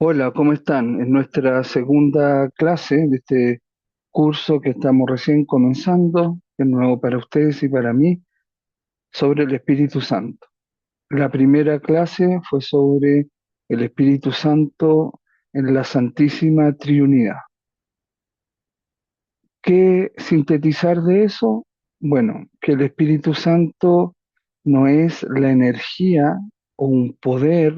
Hola, ¿cómo están? En nuestra segunda clase de este curso que estamos recién comenzando, que es nuevo para ustedes y para mí, sobre el Espíritu Santo. La primera clase fue sobre el Espíritu Santo en la Santísima Trinidad. ¿Qué sintetizar de eso? Bueno, que el Espíritu Santo no es la energía o un poder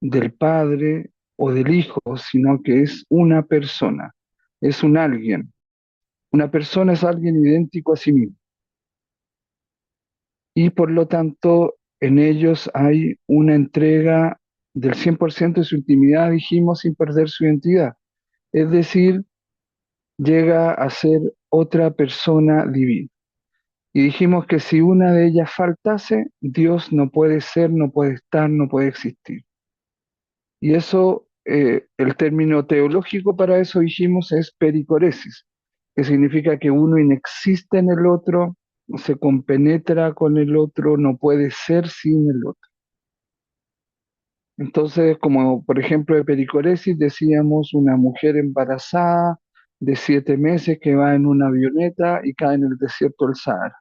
del Padre o del Hijo, sino que es una persona, es un alguien. Una persona es alguien idéntico a sí mismo y por lo tanto en ellos hay una entrega del 100% de su intimidad, dijimos, sin perder su identidad. Es decir, llega a ser otra persona divina. Y dijimos que si una de ellas faltase, Dios no puede ser, no puede estar, no puede existir. Y eso, el término teológico para eso dijimos es pericoresis, que significa que uno inexiste en el otro, se compenetra con el otro, no puede ser sin el otro. Entonces, como por ejemplo de pericoresis, decíamos una mujer embarazada de 7 meses que va en una avioneta y cae en el desierto del Sahara.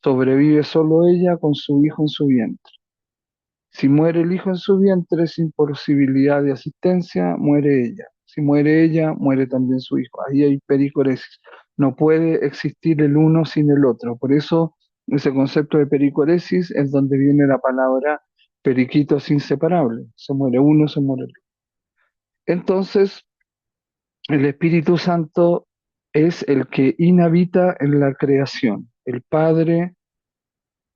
Sobrevive solo ella con su hijo en su vientre. Si muere el hijo en su vientre sin posibilidad de asistencia, muere ella. Si muere ella, muere también su hijo. Ahí hay pericoresis. No puede existir el uno sin el otro. Por eso ese concepto de pericoresis es donde viene la palabra periquitos inseparables. Se muere uno, se muere el otro. Entonces, el Espíritu Santo es el que inhabita en la creación. El Padre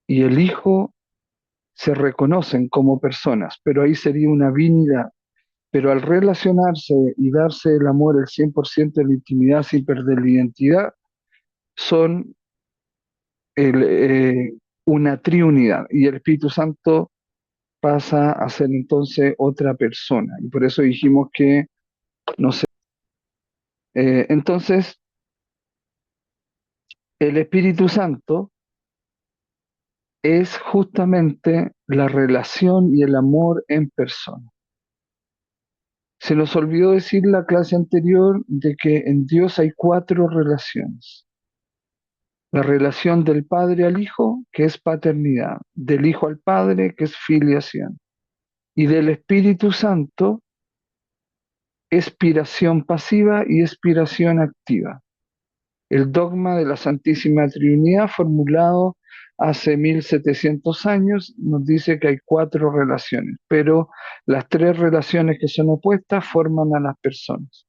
y el Hijo se reconocen como personas, pero ahí sería una vinidad. Pero al relacionarse y darse el amor el 100% de la intimidad sin perder la identidad, son el, una triunidad. Y el Espíritu Santo pasa a ser entonces otra persona. Y por eso dijimos que, no sé, entonces el Espíritu Santo es justamente la relación y el amor en persona. Se nos olvidó decir en la clase anterior de que en Dios hay cuatro relaciones. La relación del Padre al Hijo, que es paternidad, del Hijo al Padre, que es filiación, y del Espíritu Santo, expiración pasiva y expiración activa. El dogma de la Santísima Trinidad, formulado hace 1700 años, nos dice que hay cuatro relaciones, pero las tres relaciones que son opuestas forman a las personas.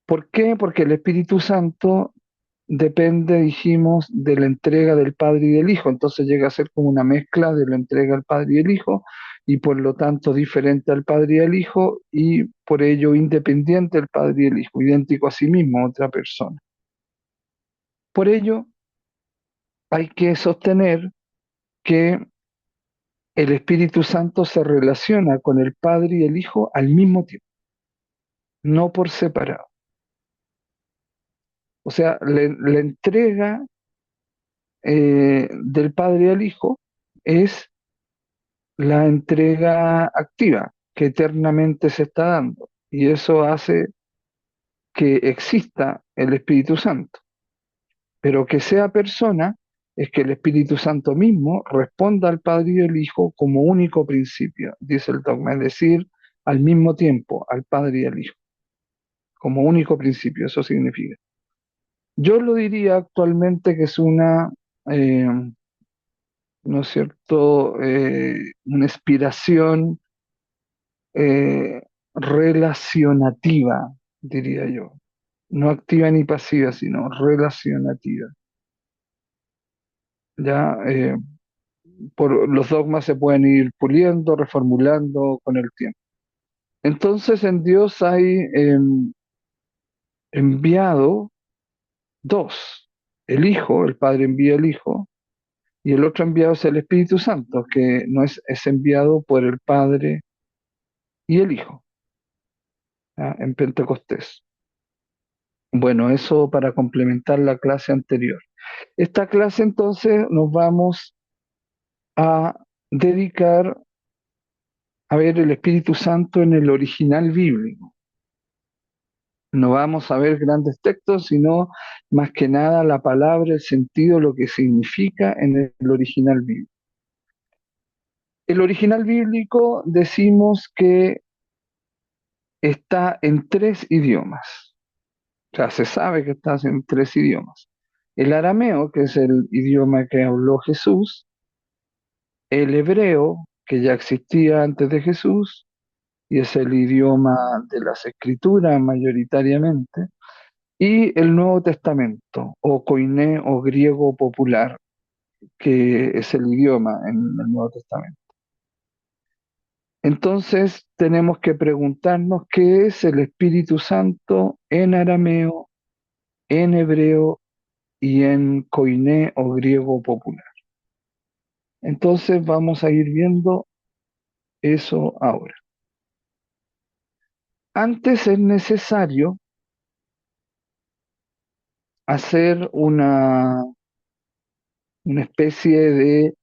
¿Por qué? Porque el Espíritu Santo depende, dijimos, de la entrega del Padre y del Hijo. Entonces llega a ser como una mezcla de la entrega al Padre y el Hijo, y por lo tanto diferente al Padre y al Hijo, y por ello independiente del Padre y el Hijo, idéntico a sí mismo, otra persona. Por ello, hay que sostener que el Espíritu Santo se relaciona con el Padre y el Hijo al mismo tiempo, no por separado. O sea, la entrega del Padre al Hijo es la entrega activa que eternamente se está dando. Y eso hace que exista el Espíritu Santo. Pero que sea persona es que el Espíritu Santo mismo responda al Padre y al Hijo como único principio, dice el dogma, es decir, al mismo tiempo, al Padre y al Hijo, como único principio, eso significa. Yo lo diría actualmente que es eh, ¿no es cierto?, una inspiración relacionativa, diría yo. No activa ni pasiva, sino relacionativa. Ya por los dogmas se pueden ir puliendo, reformulando con el tiempo. Entonces en Dios hay enviado dos. El Hijo, el Padre envía el Hijo, y el otro enviado es el Espíritu Santo, que no es enviado por el Padre y el Hijo, ¿ya? En Pentecostés. Bueno, eso para complementar la clase anterior. Esta clase entonces nos vamos a dedicar a ver el Espíritu Santo en el original bíblico. No vamos a ver grandes textos, sino más que nada la palabra, el sentido, lo que significa en el original bíblico. El original bíblico decimos que está en tres idiomas. O sea, se sabe que está en tres idiomas. El arameo, que es el idioma que habló Jesús, el hebreo, que ya existía antes de Jesús, y es el idioma de las escrituras mayoritariamente, y el Nuevo Testamento, o koiné o griego popular, que es el idioma en el Nuevo Testamento. Entonces tenemos que preguntarnos qué es el Espíritu Santo en arameo, en hebreo y en koiné o griego popular. Entonces vamos a ir viendo eso ahora. Antes es necesario hacer una especie de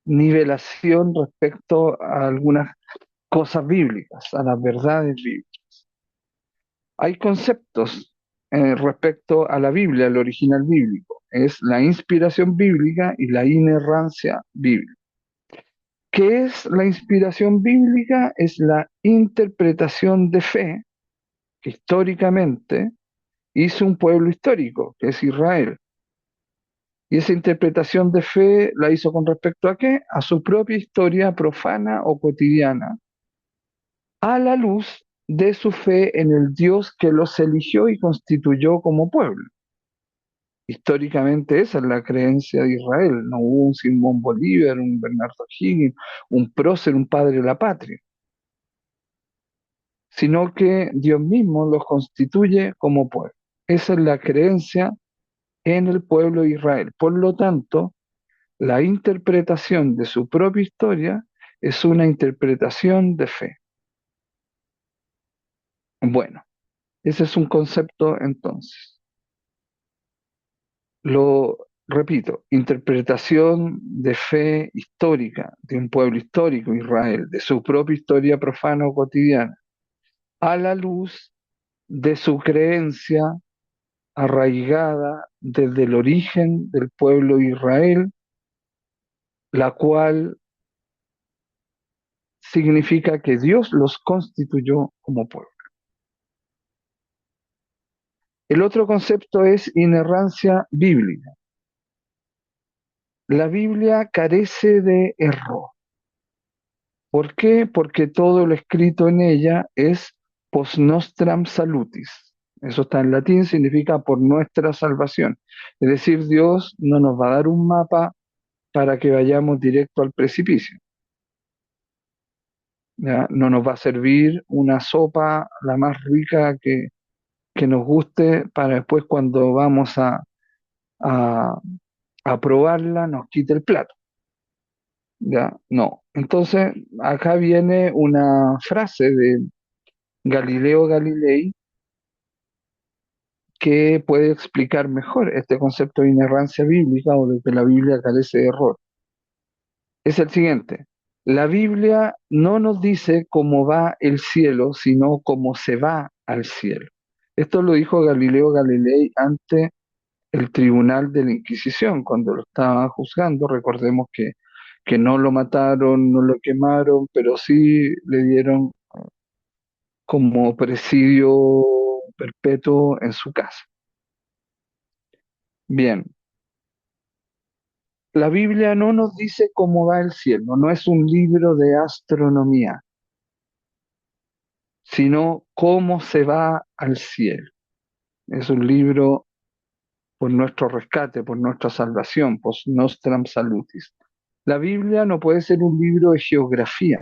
nivelación respecto a algunas cosas bíblicas, a las verdades bíblicas. Hay conceptos respecto a la Biblia, al original bíblico. Es la inspiración bíblica y la inerrancia bíblica. ¿Qué es la inspiración bíblica? Es la interpretación de fe que históricamente hizo un pueblo histórico, que es Israel. Y esa interpretación de fe la hizo con respecto a qué? A su propia historia profana o cotidiana, a la luz de su fe en el Dios que los eligió y constituyó como pueblo. Históricamente esa es la creencia de Israel. No hubo un Simón Bolívar, un Bernardo Higgins, un prócer, un padre de la patria, sino que Dios mismo los constituye como pueblo. Esa es la creencia en el pueblo de Israel. Por lo tanto, la interpretación de su propia historia es una interpretación de fe. Bueno, ese es un concepto entonces. Lo repito, interpretación de fe histórica de un pueblo histórico, Israel, de su propia historia profana o cotidiana, a la luz de su creencia arraigada desde el origen del pueblo de Israel, la cual significa que Dios los constituyó como pueblo. El otro concepto es inerrancia bíblica. La Biblia carece de error. ¿Por qué? Porque todo lo escrito en ella es post nostram salutis. Eso está en latín, significa por nuestra salvación. Es decir, Dios no nos va a dar un mapa para que vayamos directo al precipicio. ¿Ya? No nos va a servir una sopa la más rica que nos guste para después cuando vamos a, a probarla nos quite el plato. ¿Ya? No. Entonces, acá viene una frase de Galileo Galilei que puede explicar mejor este concepto de inerrancia bíblica o de que la Biblia carece de error. Es el siguiente. La Biblia no nos dice cómo va el cielo, sino cómo se va al cielo. Esto lo dijo Galileo Galilei ante el tribunal de la Inquisición, cuando lo estaba juzgando. Recordemos que no lo mataron, no lo quemaron, pero sí le dieron como presidio perpetuo en su casa. Bien, la Biblia no nos dice cómo va el cielo, no es un libro de astronomía, sino cómo se va al cielo. Es un libro por nuestro rescate, por nuestra salvación, post nostram salutis. La Biblia no puede ser un libro de geografía,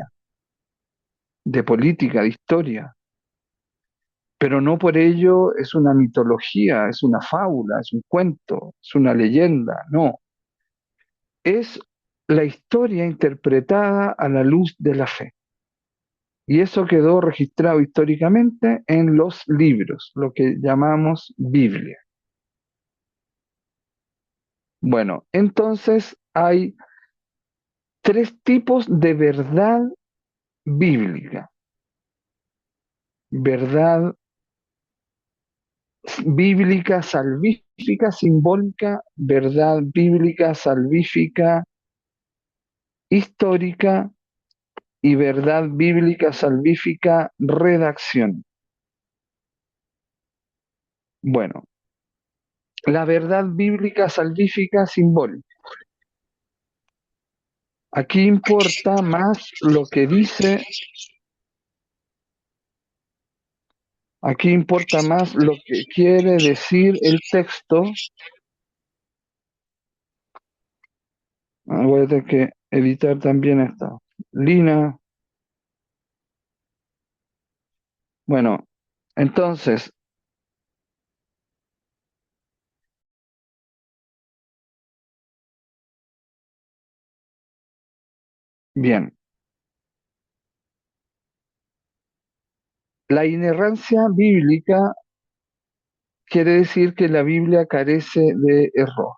de política, de historia, pero no por ello es una mitología, es una fábula, es un cuento, es una leyenda, no. Es la historia interpretada a la luz de la fe. Y eso quedó registrado históricamente en los libros, lo que llamamos Biblia. Bueno, entonces hay tres tipos de verdad bíblica, verdad bíblica, salvífica, simbólica, verdad bíblica, salvífica, histórica y verdad bíblica, salvífica, redacción. Bueno, la verdad bíblica, salvífica, simbólica. Aquí importa más lo que dice, aquí importa más lo que quiere decir el texto. Voy a tener que editar también esta. Lina. Bueno, entonces, bien. La inerrancia bíblica quiere decir que la Biblia carece de error.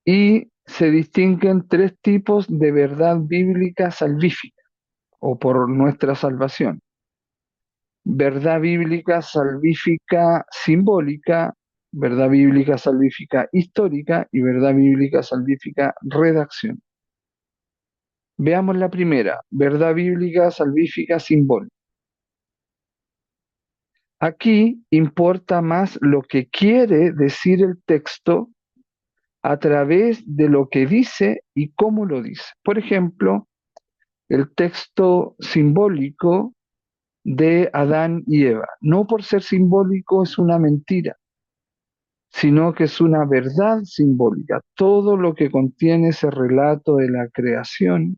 Y se distinguen tres tipos de verdad bíblica salvífica, o por nuestra salvación. Verdad bíblica salvífica simbólica, verdad bíblica salvífica histórica y verdad bíblica salvífica redacción. Veamos la primera, verdad bíblica salvífica simbólica. Aquí importa más lo que quiere decir el texto a través de lo que dice y cómo lo dice. Por ejemplo, el texto simbólico de Adán y Eva. No por ser simbólico es una mentira, sino que es una verdad simbólica. Todo lo que contiene ese relato de la creación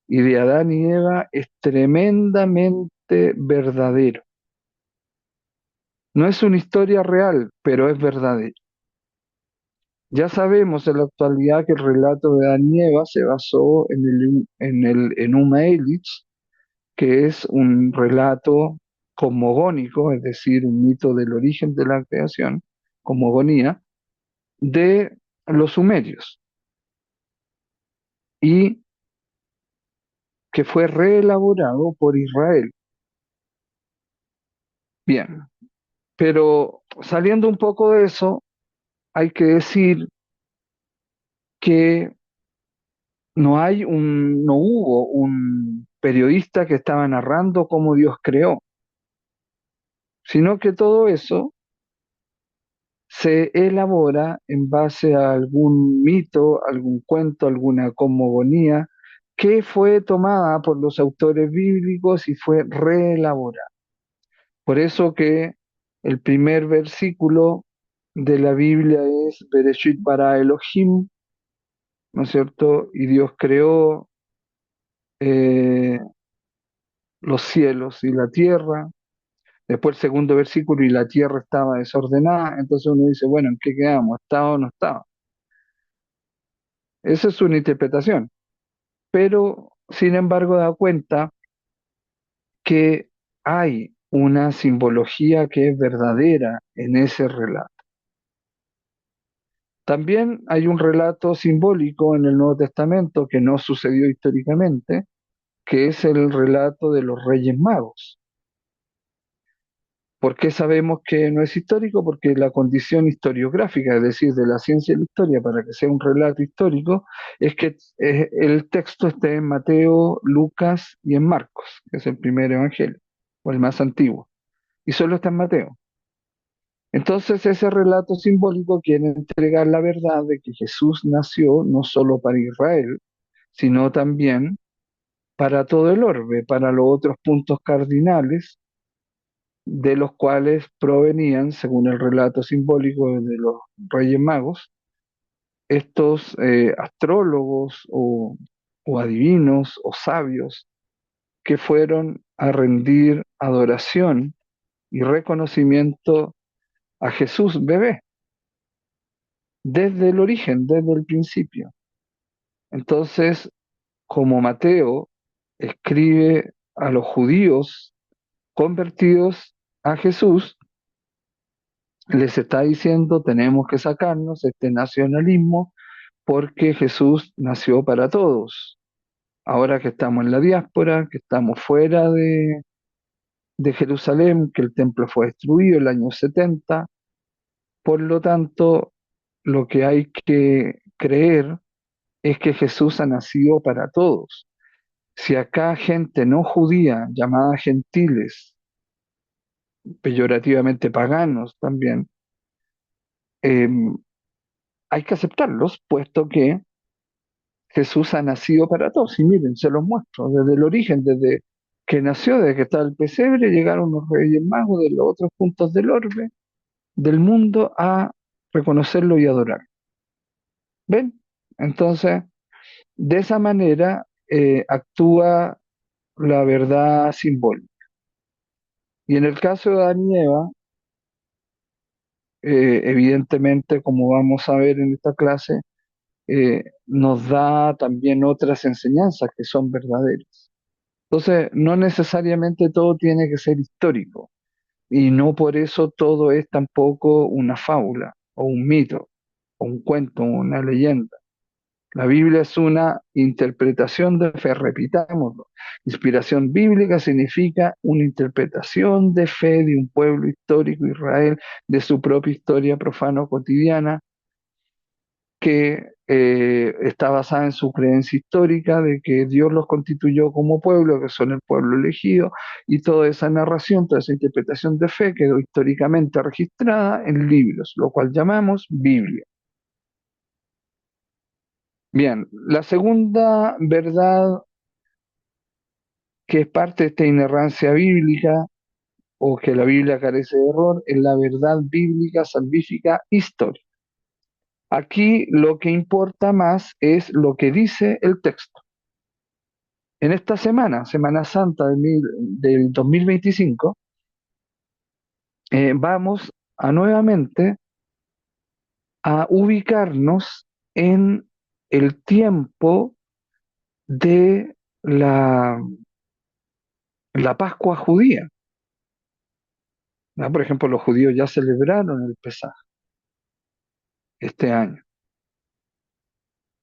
y de Adán y Eva es tremendamente verdadero. No es una historia real, pero es verdadero. Ya sabemos en la actualidad que el relato de Adán y Eva se basó en el Enuma Elish, que es un relato cosmogónico, es decir, un mito del origen de la creación, cosmogonía, de los sumerios, y que fue reelaborado por Israel. Bien, pero saliendo un poco de eso, hay que decir que no hubo un periodista que estaba narrando cómo Dios creó, sino que todo eso se elabora en base a algún mito, algún cuento, alguna cosmogonía que fue tomada por los autores bíblicos y fue reelaborada. Por eso que el primer versículo de la Biblia es Bereshit bara Elohim, ¿no es cierto? Y Dios creó eh, los cielos y la tierra. Después el segundo versículo, y la tierra estaba desordenada. Entonces uno dice, bueno, ¿en qué quedamos? ¿Estaba o no estaba? Esa es una interpretación. Pero, sin embargo, da cuenta que hay una simbología que es verdadera en ese relato. También hay un relato simbólico en el Nuevo Testamento que no sucedió históricamente, que es el relato de los Reyes Magos. ¿Por qué sabemos que no es histórico? Porque la condición historiográfica, es decir, de la ciencia de la historia, para que sea un relato histórico, es que el texto esté en Mateo, Lucas y en Marcos, que es el primer evangelio, o el más antiguo, y solo está en Mateo. Entonces ese relato simbólico quiere entregar la verdad de que Jesús nació no solo para Israel, sino también para todo el orbe, para los otros puntos cardinales de los cuales provenían, según el relato simbólico de los Reyes Magos, estos astrólogos o adivinos o sabios que fueron a rendir adoración y reconocimiento a Jesús bebé, desde el origen, desde el principio. Entonces, como Mateo escribe a los judíos convertidos a Jesús, les está diciendo, tenemos que sacarnos este nacionalismo porque Jesús nació para todos. Ahora que estamos en la diáspora, que estamos fuera de Jerusalén, que el templo fue destruido el año 70, por lo tanto, lo que hay que creer es que Jesús ha nacido para todos. Si acá gente no judía, llamada gentiles, peyorativamente paganos también, eh, hay que aceptarlos, puesto que Jesús ha nacido para todos. Y miren, se los muestro, desde el origen, desde que nació, desde que estaba el pesebre, llegaron los reyes magos de los otros puntos del orbe, del mundo, a reconocerlo y adorar. ¿Ven? Entonces, de esa manera actúa la verdad simbólica. Y en el caso de Adán y Eva, evidentemente, como vamos a ver en esta clase, nos da también otras enseñanzas que son verdaderas. Entonces, no necesariamente todo tiene que ser histórico y no por eso todo es tampoco una fábula o un mito o un cuento o una leyenda. La Biblia es una interpretación de fe, repitámoslo. Inspiración bíblica significa una interpretación de fe de un pueblo histórico, Israel, de su propia historia profano cotidiana, que está basada en su creencia histórica de que Dios los constituyó como pueblo, que son el pueblo elegido, y toda esa narración, toda esa interpretación de fe quedó históricamente registrada en libros, lo cual llamamos Biblia. Bien, la segunda verdad que es parte de esta inerrancia bíblica o que la Biblia carece de error es la verdad bíblica, salvífica, histórica. Aquí lo que importa más es lo que dice el texto. En esta semana, Semana Santa del 2025, vamos a nuevamente a ubicarnos en el tiempo de la Pascua judía. ¿No? Por ejemplo, los judíos ya celebraron el Pesaj este año.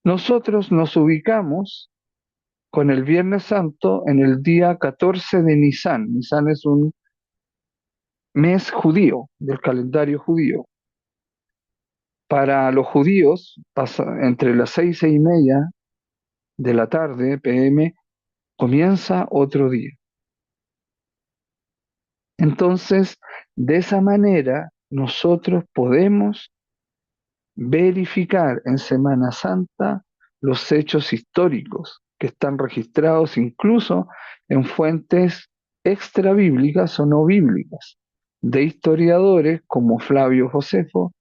Nosotros nos ubicamos con el Viernes Santo en el día 14 de Nisan. Nisan es un mes judío del calendario judío. Para los judíos, entre las 6 y media de la tarde, PM, comienza otro día. Entonces, de esa manera, nosotros podemos verificar en Semana Santa los hechos históricos que están registrados incluso en fuentes extrabíblicas o no bíblicas, de historiadores como Flavio Josefo,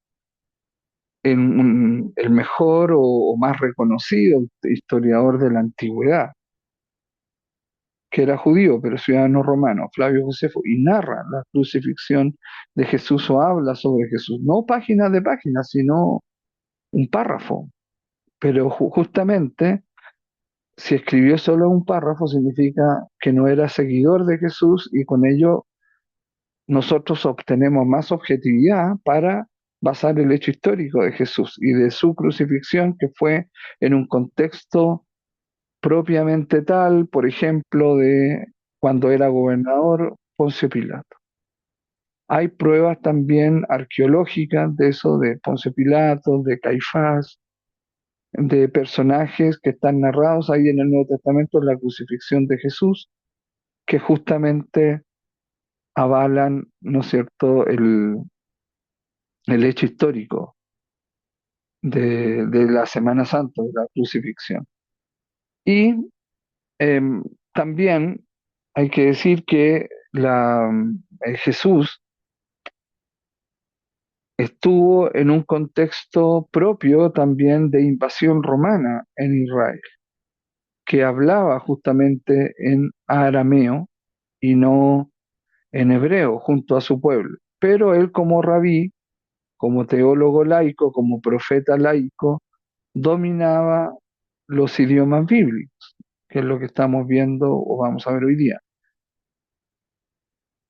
el mejor o más reconocido historiador de la antigüedad, que era judío pero ciudadano romano, Flavio Josefo, y narra la crucifixión de Jesús o habla sobre Jesús, no páginas de páginas, sino un párrafo. Pero justamente, si escribió solo un párrafo, significa que no era seguidor de Jesús y con ello nosotros obtenemos más objetividad para basar el hecho histórico de Jesús y de su crucifixión, que fue en un contexto propiamente tal, por ejemplo, de cuando era gobernador Poncio Pilato. Hay pruebas también arqueológicas de eso, de Poncio Pilato, de Caifás, de personajes que están narrados ahí en el Nuevo Testamento, en la crucifixión de Jesús, que justamente avalan, ¿no es cierto?, el hecho histórico de la Semana Santa, de la crucifixión. Y em, también hay que decir que Jesús estuvo en un contexto propio también de invasión romana en Israel, que hablaba justamente en arameo y no en hebreo junto a su pueblo. Pero él como rabí, como teólogo laico, como profeta laico, dominaba los idiomas bíblicos, que es lo que estamos viendo o vamos a ver hoy día.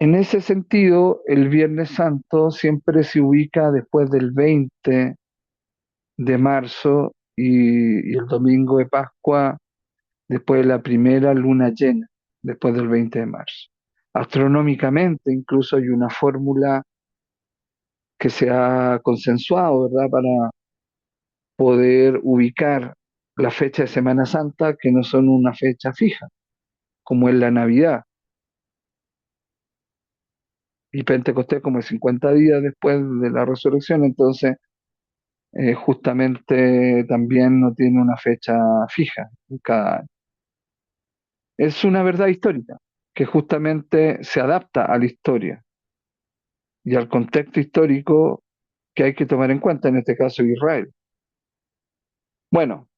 En ese sentido, el Viernes Santo siempre se ubica después del 20 de marzo y el domingo de Pascua después de la primera luna llena, después del 20 de marzo. Astronómicamente, incluso hay una fórmula que se ha consensuado, ¿verdad?, para poder ubicar la fecha de Semana Santa, que no son una fecha fija, como es la Navidad, y Pentecostés como es 50 días después de la resurrección, entonces justamente también no tiene una fecha fija cada año. Es una verdad histórica que justamente se adapta a la historia y al contexto histórico que hay que tomar en cuenta, en este caso Israel. Bueno,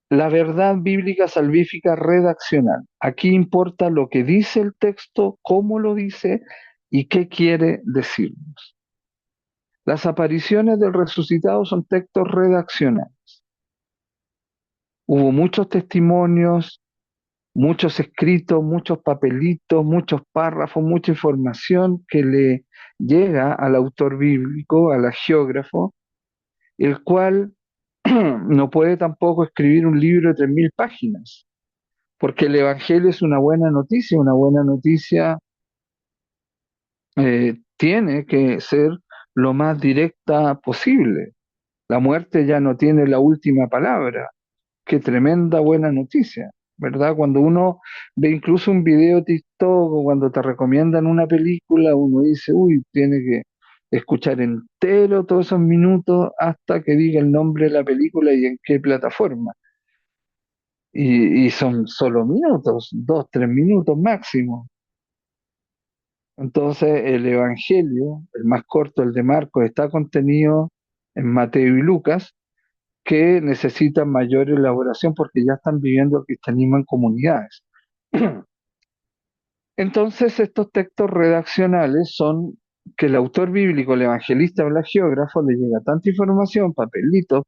la verdad bíblica salvífica redaccional. Aquí importa lo que dice el texto, cómo lo dice y qué quiere decirnos. Las apariciones del resucitado son textos redaccionales. Hubo muchos testimonios, muchos escritos, muchos papelitos, muchos párrafos, mucha información que le llega al autor bíblico, al geógrafo, el cual no puede tampoco escribir un libro de 3.000 páginas, porque el Evangelio es una buena noticia tiene que ser lo más directa posible. La muerte ya no tiene la última palabra. Qué tremenda buena noticia, ¿verdad? Cuando uno ve incluso un video TikTok o cuando te recomiendan una película, uno dice, uy, tiene que escuchar entero todos esos minutos hasta que diga el nombre de la película y en qué plataforma. Y son solo minutos, 2, 3 minutos máximo. Entonces el Evangelio, el más corto, el de Marcos, está contenido en Mateo y Lucas, que necesitan mayor elaboración porque ya están viviendo el cristianismo en comunidades. Entonces estos textos redaccionales son que el autor bíblico, el evangelista o el geógrafo le llega tanta información, papelitos,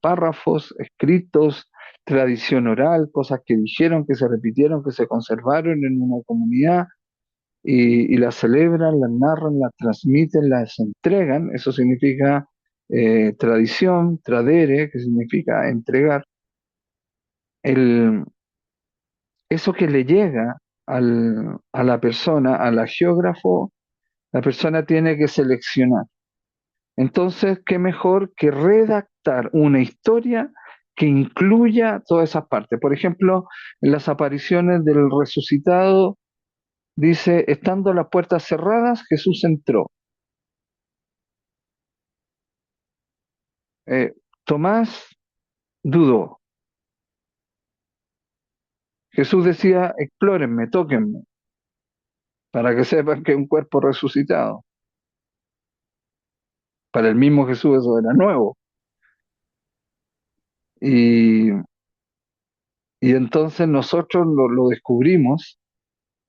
párrafos, escritos, tradición oral, cosas que dijeron, que se repitieron, que se conservaron en una comunidad y las celebran, las narran, las transmiten, las entregan. Eso significa tradición, tradere, que significa entregar. El, eso que le llega a la persona, al geógrafo, la persona tiene que seleccionar. Entonces, ¿qué mejor que redactar una historia que incluya todas esas partes? Por ejemplo, en las apariciones del resucitado, dice, estando las puertas cerradas, Jesús entró. Eh, Tomás dudó. Jesús decía, explórenme, tóquenme, para que sepan que es un cuerpo resucitado. Para el mismo Jesús eso era nuevo. Y, y entonces nosotros lo descubrimos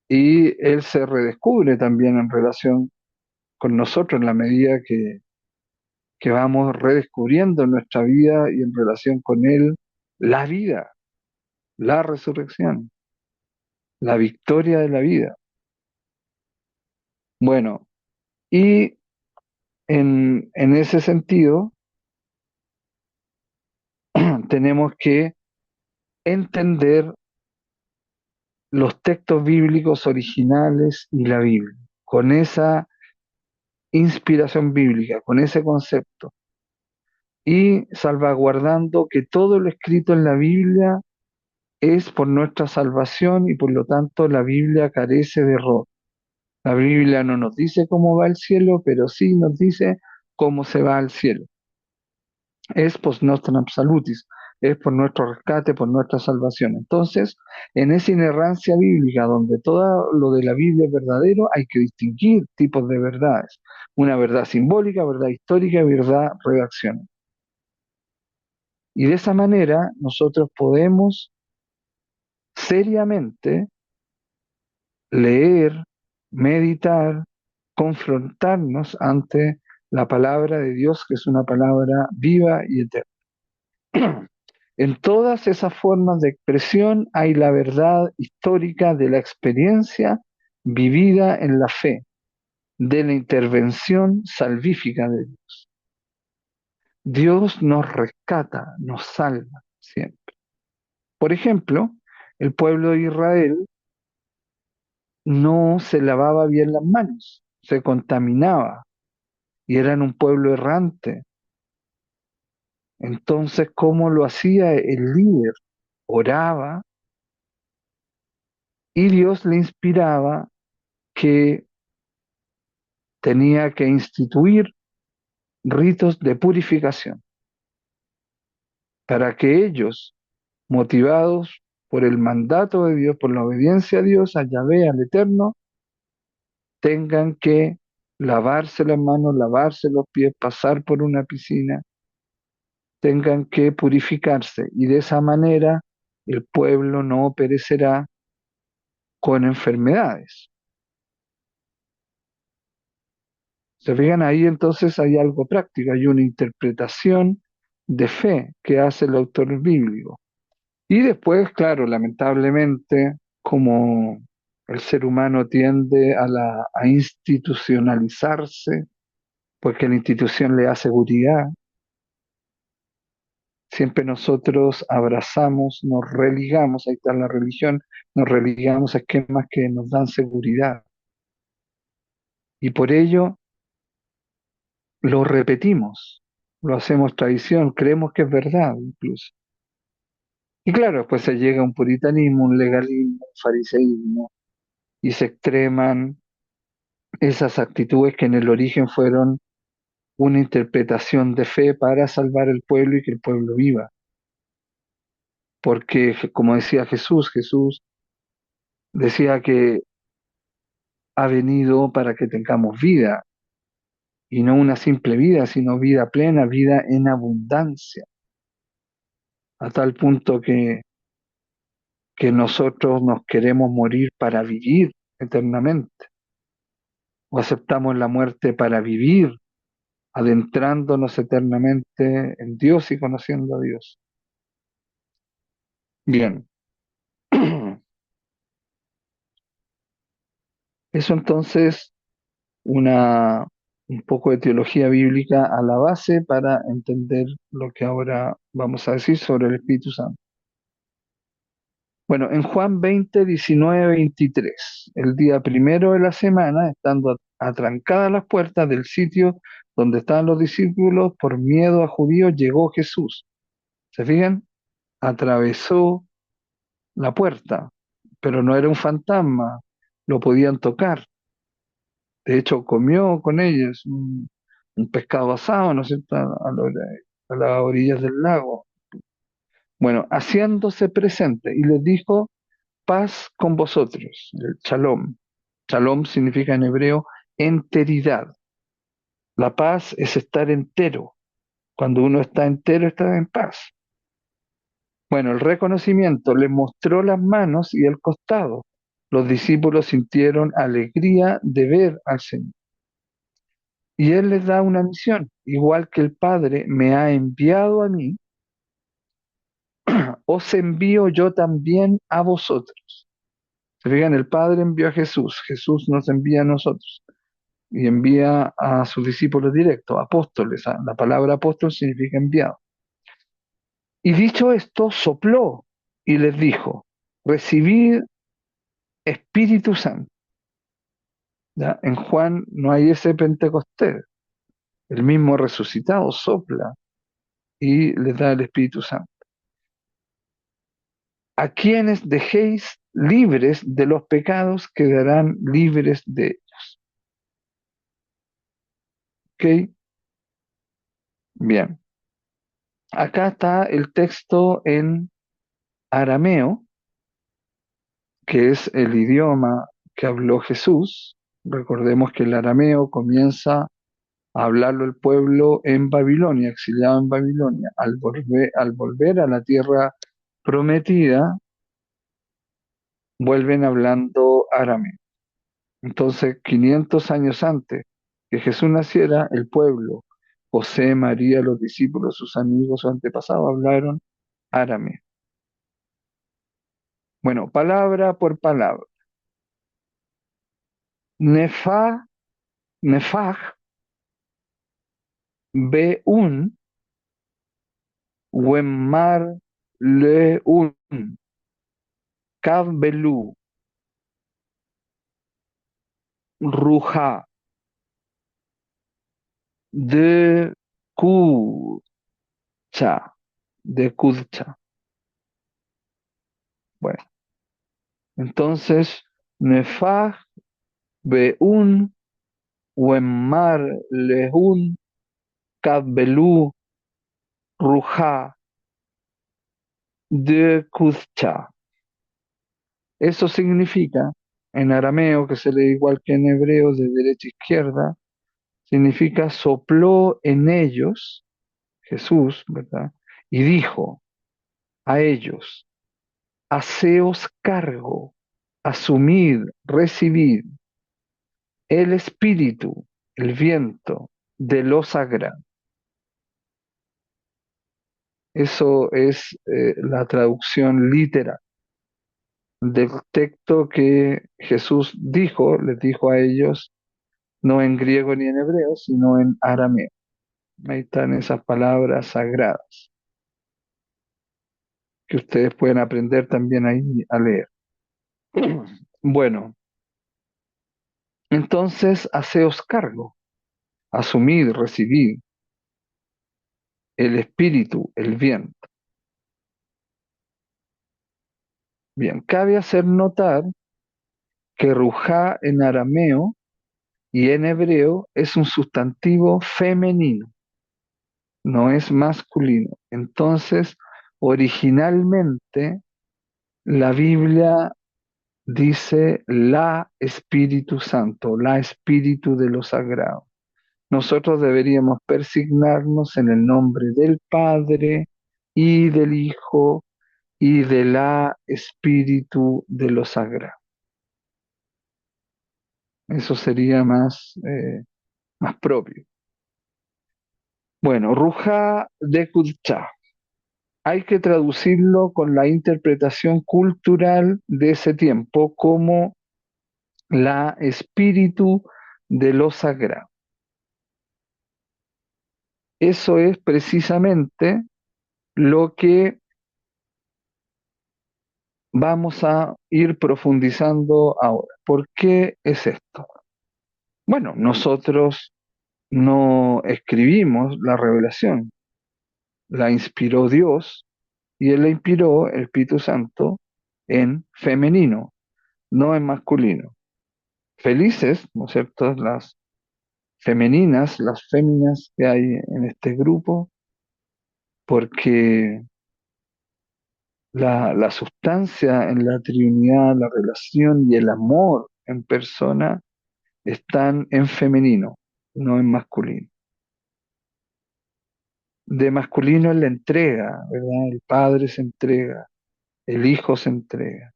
y Él se redescubre también en relación con nosotros en la medida que vamos redescubriendo nuestra vida y en relación con Él la vida, la resurrección, la victoria de la vida. Bueno, y en ese sentido tenemos que entender los textos bíblicos originales y la Biblia, con esa inspiración bíblica, con ese concepto, y salvaguardando que todo lo escrito en la Biblia es por nuestra salvación y por lo tanto la Biblia carece de error. La Biblia no nos dice cómo va el cielo, pero sí nos dice cómo se va al cielo. Es post nostrum salutis, es por nuestro rescate, por nuestra salvación. Entonces, en esa inerrancia bíblica, donde todo lo de la Biblia es verdadero, hay que distinguir tipos de verdades. Una verdad simbólica, verdad histórica y verdad redaccional. Y de esa manera nosotros podemos seriamente leer, meditar, confrontarnos ante la palabra de Dios, que es una palabra viva y eterna. En todas esas formas de expresión hay la verdad histórica de la experiencia vivida en la fe, de la intervención salvífica de Dios. Dios nos rescata, nos salva siempre. Por ejemplo, el pueblo de Israel no se lavaba bien las manos, se contaminaba y eran un pueblo errante. Entonces, ¿cómo lo hacía el líder? Oraba y Dios le inspiraba que tenía que instituir ritos de purificación para que ellos, motivados por el mandato de Dios, por la obediencia a Dios, a Yahvé, al Eterno, tengan que lavarse las manos, lavarse los pies, pasar por una piscina, tengan que purificarse y de esa manera el pueblo no perecerá con enfermedades. Se fijan ahí, entonces hay algo práctico, hay una interpretación de fe que hace el autor bíblico. Y después, claro, lamentablemente, como el ser humano tiende a institucionalizarse, porque la institución le da seguridad, siempre nosotros abrazamos, nos religamos, ahí está la religión, nos religamos a esquemas que nos dan seguridad. Y por ello lo repetimos, lo hacemos tradición, creemos que es verdad incluso. Y claro, después se llega a un puritanismo, un legalismo, un fariseísmo, y se extreman esas actitudes que en el origen fueron una interpretación de fe para salvar el pueblo y que el pueblo viva. Porque, como decía Jesús, Jesús decía que ha venido para que tengamos vida, y no una simple vida, sino vida plena, vida en abundancia, a tal punto que nosotros nos queremos morir para vivir eternamente, o aceptamos la muerte para vivir, adentrándonos eternamente en Dios y conociendo a Dios. Bien, eso entonces una, un poco de teología bíblica a la base para entender lo que ahora vamos a decir sobre el Espíritu Santo. Bueno, en Juan 20, 19, 23, el día primero de la semana, estando atrancadas las puertas del sitio donde estaban los discípulos, por miedo a judíos, llegó Jesús. ¿Se fijan? Atravesó la puerta, pero no era un fantasma, lo podían tocar. De hecho, comió con ellos un pescado asado, ¿no es cierto?, a las orillas del lago. Bueno, haciéndose presente, y les dijo, paz con vosotros, el shalom. Shalom significa en hebreo enteridad. La paz es estar entero. Cuando uno está entero, está en paz. Bueno, el reconocimiento le mostró las manos y el costado. Los discípulos sintieron alegría de ver al Señor. Y Él les da una misión, igual que el Padre me ha enviado a mí, os envío yo también a vosotros. Se fijan, el Padre envió a Jesús, Jesús nos envía a nosotros y envía a sus discípulos directos, apóstoles. La palabra apóstol significa enviado. Y dicho esto, sopló y les dijo, recibid Espíritu Santo. ¿Ya? En Juan no hay ese Pentecostés, el mismo resucitado sopla y les da el Espíritu Santo. A quienes dejéis libres de los pecados quedarán libres de ellos. ¿Ok? Bien. Acá está el texto en arameo, que es el idioma que habló Jesús. Recordemos que el arameo comienza a hablarlo el pueblo en Babilonia, exiliado en Babilonia. Al volver a la tierra prometida, vuelven hablando arameo. Entonces, 500 años antes que Jesús naciera, el pueblo, José, María, los discípulos, sus amigos, sus antepasados, hablaron arameo. Bueno, palabra por palabra. Nefaj, Nefaj, Beún, Wemmar, leun, kavbelu, ruja, de kucha, de kudcha. Bueno, entonces, nefaj, beun, wemmar, lehun, kavbelu, ruja, de kudcha. Eso significa, en arameo, que se lee igual que en hebreo, de derecha a izquierda, significa sopló en ellos, Jesús, ¿verdad? Y dijo a ellos, haceos cargo, asumid, recibid el espíritu, el viento de lo sagrado. Eso es la traducción literal del texto que Jesús dijo, les dijo a ellos, no en griego ni en hebreo, sino en arameo. Ahí están esas palabras sagradas que ustedes pueden aprender también ahí a leer. Bueno, entonces haceos cargo, asumid, recibid el espíritu, el viento. Bien, cabe hacer notar que rujá en arameo y en hebreo es un sustantivo femenino, no es masculino. Entonces, originalmente la Biblia dice la Espíritu Santo, la Espíritu de lo Sagrado. Nosotros deberíamos persignarnos en el nombre del Padre y del Hijo y de la Espíritu de lo Sagrado. Eso sería más propio. Bueno, Ruja de Kudcha. Hay que traducirlo con la interpretación cultural de ese tiempo como la espíritu de lo sagrado. Eso es precisamente lo que vamos a ir profundizando ahora. ¿Por qué es esto? Bueno, nosotros no escribimos la revelación, la inspiró Dios y Él la inspiró, el Espíritu Santo, en femenino, no en masculino. Felices, ¿no es cierto?, las femeninas, las féminas que hay en este grupo, porque la sustancia en la Trinidad, la relación y el amor en persona están en femenino, no en masculino. De masculino es la entrega, ¿verdad? El padre se entrega, el hijo se entrega.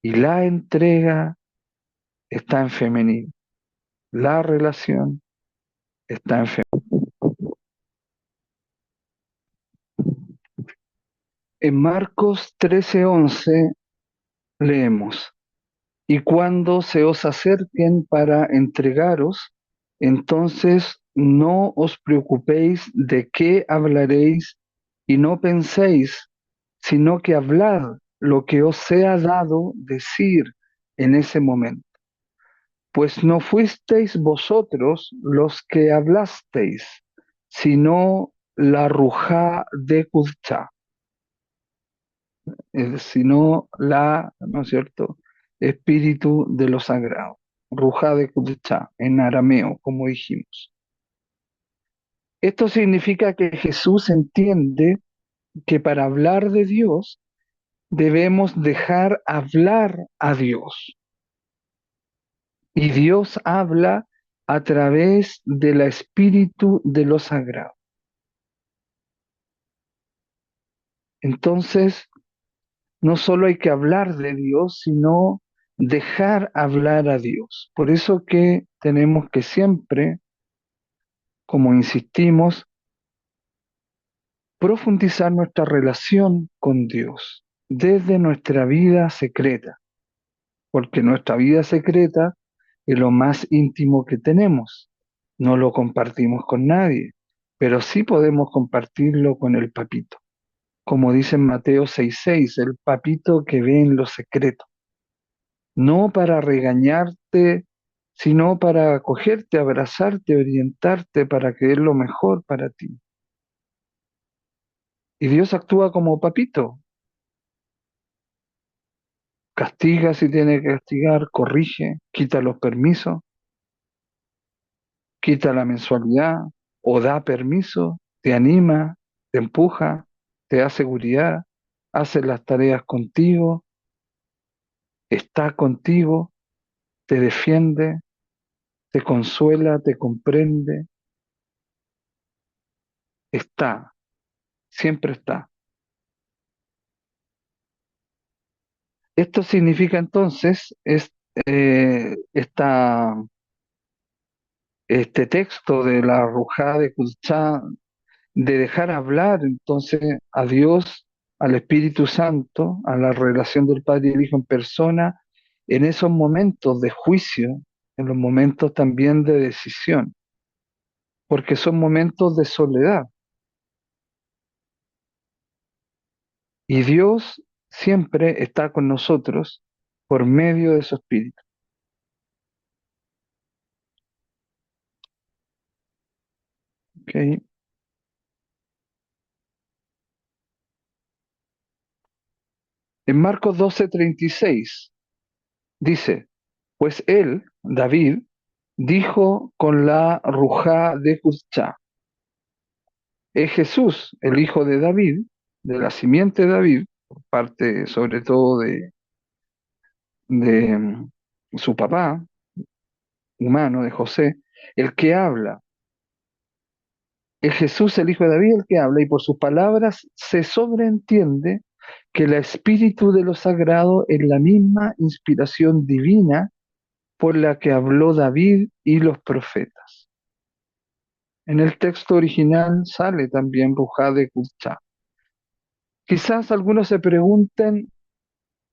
Y la entrega está en femenino. La relación está en femenino. En Marcos 13:11 leemos, y cuando se os acerquen para entregaros, entonces no os preocupéis de qué hablaréis y no penséis, sino que hablad lo que os sea dado decir en ese momento. Pues no fuisteis vosotros los que hablasteis, sino la Rujá de Kudcha, sino la, ¿no es cierto?, espíritu de lo sagrado, Rujá de Kudcha, en arameo, como dijimos. Esto significa que Jesús entiende que para hablar de Dios debemos dejar hablar a Dios. Y Dios habla a través del espíritu de lo sagrado. Entonces, no solo hay que hablar de Dios, sino dejar hablar a Dios. Por eso que tenemos que siempre, como insistimos, profundizar nuestra relación con Dios desde nuestra vida secreta, porque nuestra vida secreta es lo más íntimo que tenemos. No lo compartimos con nadie, pero sí podemos compartirlo con el papito. como dice en Mateo 6:6, el papito que ve en lo secreto, no para regañarte, sino para acogerte, abrazarte, orientarte, para que es lo mejor para ti. Y Dios actúa como papito, castiga si tiene que castigar, corrige, quita los permisos, quita la mensualidad o da permiso, te anima, te empuja, te da seguridad, hace las tareas contigo, está contigo, te defiende, te consuela, te comprende, está, siempre está. Esto significa entonces, este texto de la Rujá de Qudchá, de dejar hablar entonces a Dios, al Espíritu Santo, a la relación del Padre y el Hijo en persona, en esos momentos de juicio, en los momentos también de decisión, porque son momentos de soledad. Y Dios siempre está con nosotros por medio de su Espíritu. ¿Ok? En Marcos 12:36 dice, pues él, David, dijo con la Rujá de Judá, es Jesús, el hijo de David, de la simiente de David, por parte sobre todo de su papá humano, de José, el que habla. Es Jesús, el hijo de David, el que habla, y por sus palabras se sobreentiende que el espíritu de lo sagrado es la misma inspiración divina por la que habló David y los profetas. En el texto original sale también Rujá de Kuchá. Quizás algunos se pregunten,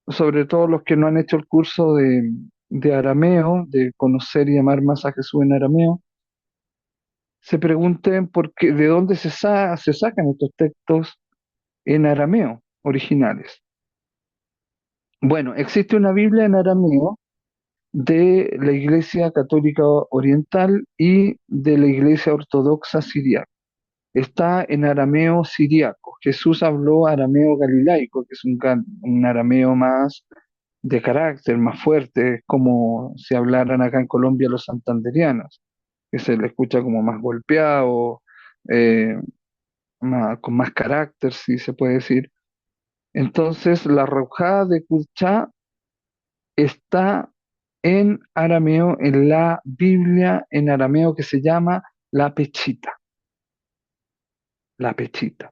sobre todo los que no han hecho el curso de arameo, de conocer y amar más a Jesús en arameo, se pregunten por qué, de dónde se sacan estos textos en arameo originales. Bueno, existe una Biblia en arameo de la Iglesia Católica Oriental y de la Iglesia Ortodoxa Siria. Está en arameo siriaco. Jesús habló arameo galilaico, que es un arameo más de carácter, más fuerte, como si hablaran acá en Colombia los santanderianos, que se le escucha como más golpeado, eh, con más carácter, si se puede decir. Entonces, la Rojá de Kuchá está en arameo, en la Biblia en arameo que se llama la Pechita, la Pechita.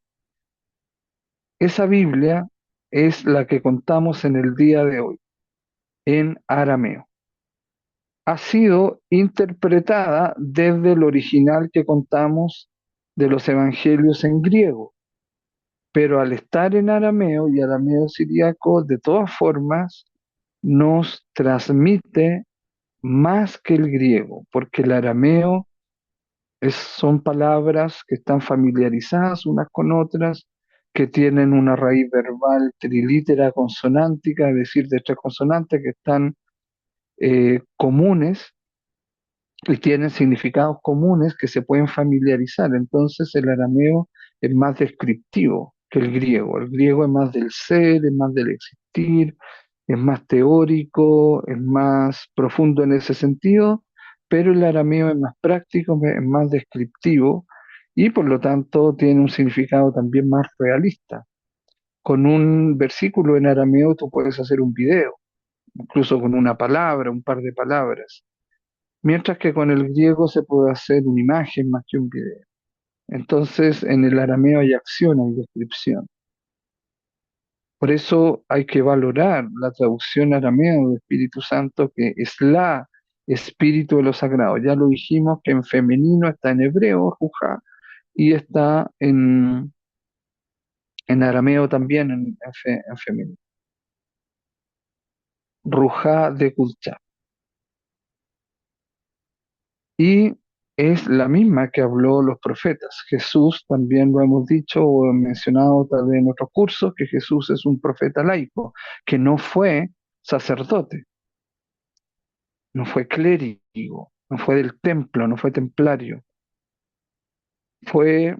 Esa Biblia es la que contamos en el día de hoy, en arameo. Ha sido interpretada desde el original que contamos de los evangelios en griego, pero al estar en arameo y arameo siríaco, de todas formas, nos transmite más que el griego, porque el arameo son palabras que están familiarizadas unas con otras, que tienen una raíz verbal trilítera consonántica, es decir, de tres consonantes que están comunes y tienen significados comunes que se pueden familiarizar. Entonces el arameo es más descriptivo que el griego. El griego es más del ser, es más del existir, es más teórico, es más profundo en ese sentido, pero el arameo es más práctico, es más descriptivo y por lo tanto tiene un significado también más realista. Con un versículo en arameo tú puedes hacer un video, incluso con una palabra, un par de palabras, mientras que con el griego se puede hacer una imagen más que un video. Entonces en el arameo hay acción, hay descripción. Por eso hay que valorar la traducción arameo del Espíritu Santo, que es la Espíritu de lo Sagrado. Ya lo dijimos que en femenino está en hebreo, Ruja, y está en arameo también en femenino. Ruja de Kulcha. Y es la misma que habló los profetas. Jesús, también lo hemos dicho o mencionado tal vez en otros cursos, que Jesús es un profeta laico, que no fue sacerdote, no fue clérigo, no fue del templo, no fue templario, fue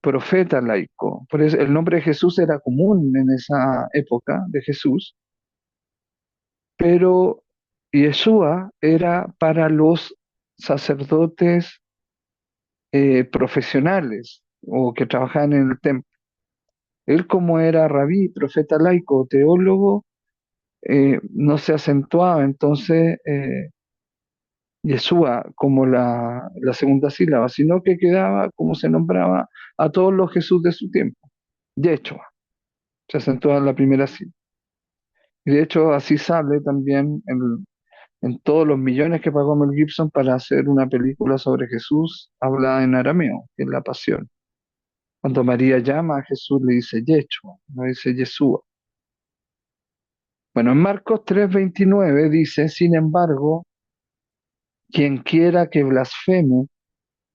profeta laico. Por eso el nombre de Jesús era común en esa época de Jesús, pero Yeshua era para los sacerdotes profesionales o que trabajaban en el templo. Él como era rabí, profeta laico, teólogo, no se acentuaba entonces Yeshua como la segunda sílaba, sino que quedaba como se nombraba a todos los Jesús de su tiempo, Yeshua, se acentuaba en la primera sílaba. Y de hecho así sale también en todos los millones que pagó Mel Gibson para hacer una película sobre Jesús, habla en arameo, que es la pasión. Cuando María llama a Jesús le dice Yeshua, no dice Yeshua. Bueno, en Marcos 3:29 dice, sin embargo, quien quiera que blasfeme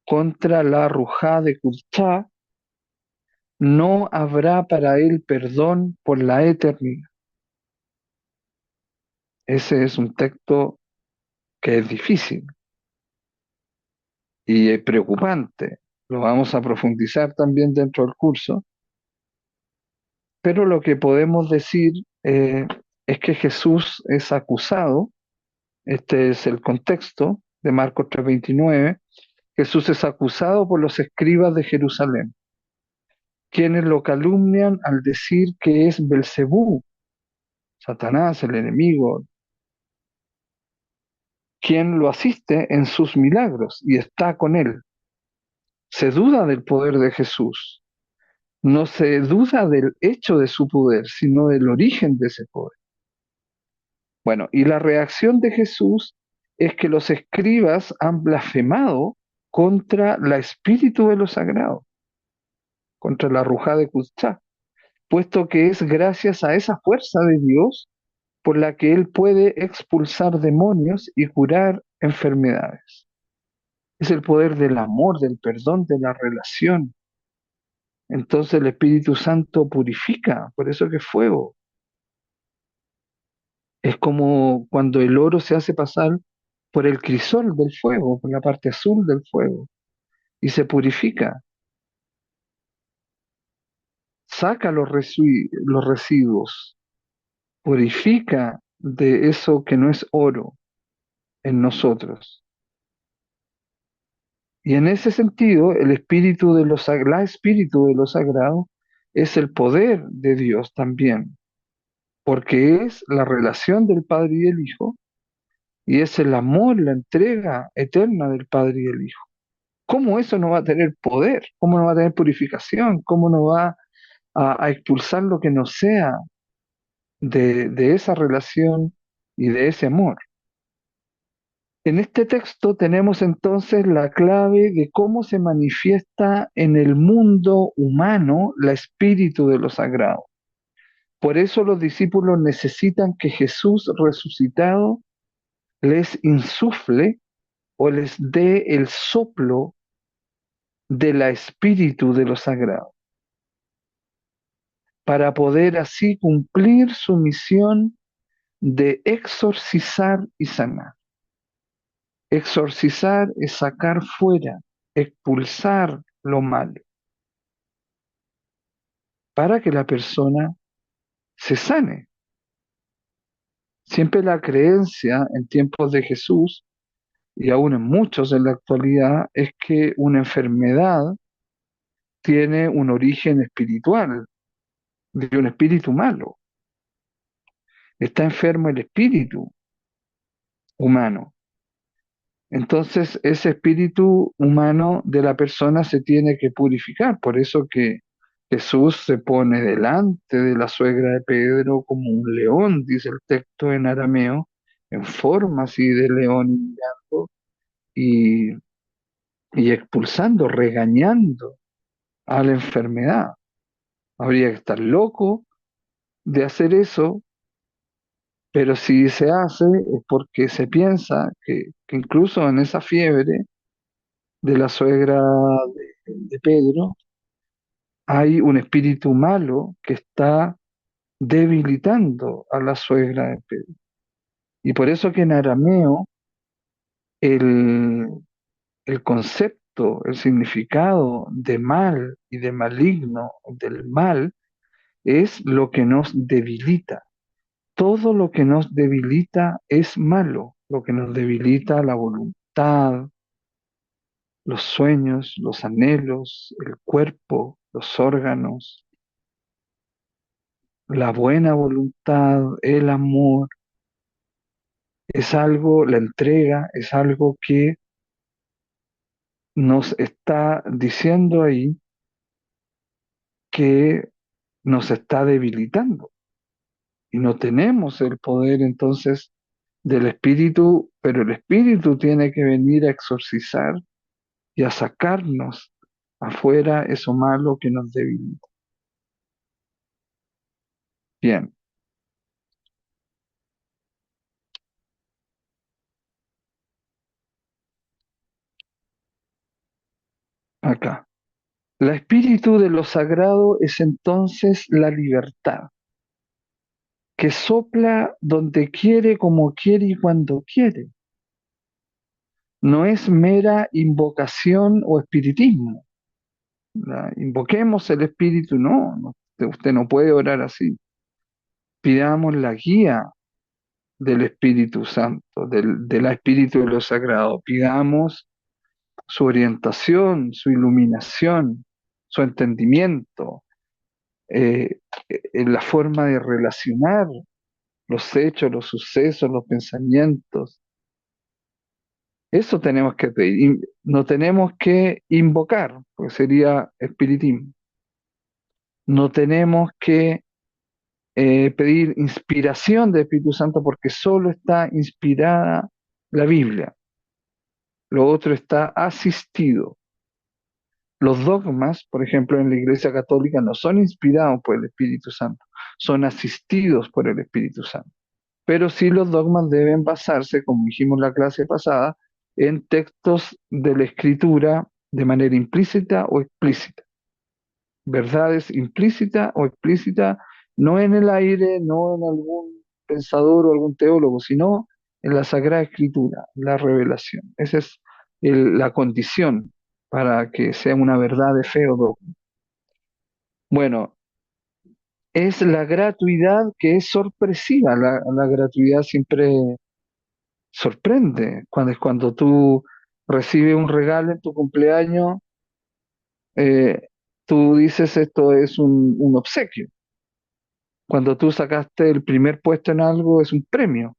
contra la Rujá de Kutzá, no habrá para él perdón por la eternidad. Ese es un texto que es difícil y es preocupante. Lo vamos a profundizar también dentro del curso, pero lo que podemos decir es que Jesús es acusado, este es el contexto de Marcos 3:29, Jesús es acusado por los escribas de Jerusalén, quienes lo calumnian al decir que es Belcebú, Satanás, el enemigo, quien lo asiste en sus milagros y está con él. Se duda del poder de Jesús, no se duda del hecho de su poder, sino del origen de ese poder. Bueno, y la reacción de Jesús es que los escribas han blasfemado contra la espíritu de lo sagrado, contra la Rujá de Kutzá, puesto que es gracias a esa fuerza de Dios por la que Él puede expulsar demonios y curar enfermedades. Es el poder del amor, del perdón, de la relación. Entonces el Espíritu Santo purifica, por eso que es fuego. Es como cuando el oro se hace pasar por el crisol del fuego, por la parte azul del fuego, y se purifica, saca los residuos, purifica de eso que no es oro en nosotros. Y en ese sentido, el espíritu de la espíritu de lo sagrado es el poder de Dios también, porque es la relación del Padre y el Hijo, y es el amor, la entrega eterna del Padre y el Hijo. ¿Cómo eso no va a tener poder? ¿Cómo no va a tener purificación? ¿Cómo no va a expulsar lo que no sea de esa relación y de ese amor? En este texto tenemos entonces la clave de cómo se manifiesta en el mundo humano la espíritu de lo sagrado. Por eso los discípulos necesitan que Jesús resucitado les insufle o les dé el soplo de la espíritu de lo sagrado, para poder así cumplir su misión de exorcizar y sanar. Exorcizar es sacar fuera, expulsar lo malo, para que la persona se sane. Siempre la creencia en tiempos de Jesús, y aún en muchos en la actualidad, es que una enfermedad tiene un origen espiritual, de un espíritu malo. Está enfermo el espíritu humano. Entonces, ese espíritu humano de la persona se tiene que purificar. Por eso que Jesús se pone delante de la suegra de Pedro como un león, dice el texto en arameo, en forma así de león y, y expulsando, regañando a la enfermedad. Habría que estar loco de hacer eso, pero si se hace es porque se piensa que incluso en esa fiebre de la suegra de Pedro, hay un espíritu malo que está debilitando a la suegra de Pedro. Y por eso que en arameo el, el concepto, el significado de mal y de maligno, del mal, es lo que nos debilita. Todo lo que nos debilita es malo, lo que nos debilita la voluntad, los sueños, los anhelos, el cuerpo, los órganos, la buena voluntad, el amor, es algo, la entrega es algo que nos está diciendo ahí que nos está debilitando y no tenemos el poder entonces del espíritu, pero el espíritu tiene que venir a exorcizar y a sacarnos afuera eso malo que nos debilita. Bien, acá. La espíritu de lo sagrado es entonces la libertad, que sopla donde quiere, como quiere y cuando quiere. No es mera invocación o espiritismo. Invoquemos el espíritu, no, usted no puede orar así. Pidamos la guía del Espíritu Santo, del espíritu de lo sagrado. Pidamos su orientación, su iluminación, su entendimiento, eh, en la forma de relacionar los hechos, los sucesos, los pensamientos. Eso tenemos que pedir. No tenemos que invocar, porque sería espiritismo. No tenemos que pedir inspiración del Espíritu Santo porque solo está inspirada la Biblia. Lo otro está asistido. Los dogmas, por ejemplo, en la Iglesia Católica no son inspirados por el Espíritu Santo, son asistidos por el Espíritu Santo. Pero sí los dogmas deben basarse, como dijimos en la clase pasada, en textos de la Escritura de manera implícita o explícita. Verdades implícita o explícita, no en el aire, no en algún pensador o algún teólogo, sino en la Sagrada Escritura, la revelación. Esa es la condición para que sea una verdad de fe o dogma. Bueno, es la gratuidad que es sorpresiva. La gratuidad siempre sorprende. Cuando es cuando tú recibes un regalo en tu cumpleaños, eh, tú dices esto es un obsequio. Cuando tú sacaste el primer puesto en algo es un premio,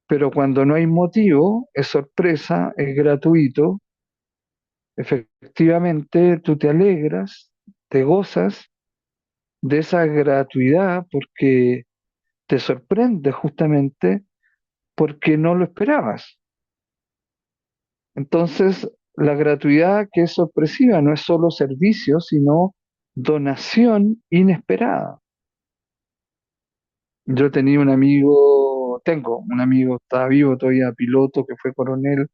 pero cuando no hay motivo, es sorpresa, es gratuito, efectivamente tú te alegras, te gozas de esa gratuidad porque te sorprende justamente porque no lo esperabas. Entonces, la gratuidad que es sorpresiva no es solo servicio, sino donación inesperada. Yo tenía un amigo, tengo un amigo, está vivo todavía, piloto, que fue coronel,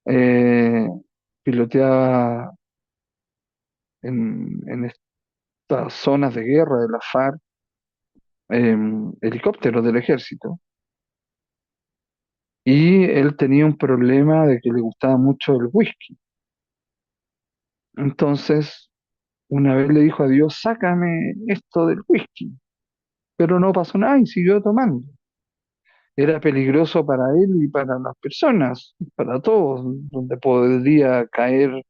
eh, piloteaba en estas zonas de guerra de la FARC, helicópteros del ejército, y él tenía un problema de que le gustaba mucho el whisky. Entonces, una vez le dijo a Dios, sácame esto del whisky, pero no pasó nada y siguió tomando. Era peligroso para él y para las personas, para todos, donde podría caer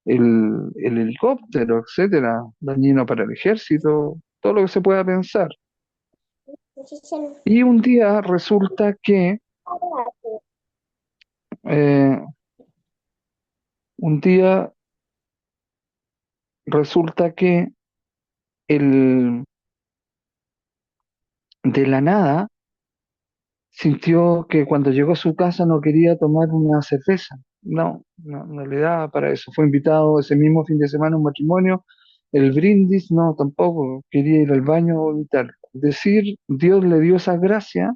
el helicóptero, etcétera, dañino para el ejército, todo lo que se pueda pensar. Y eh, un día resulta que el, de la nada sintió que cuando llegó a su casa no quería tomar una cerveza. No, no le daba para eso. Fue invitado ese mismo fin de semana a un matrimonio. El brindis, no, tampoco. Quería ir al baño y tal. Decir, Dios le dio esa gracia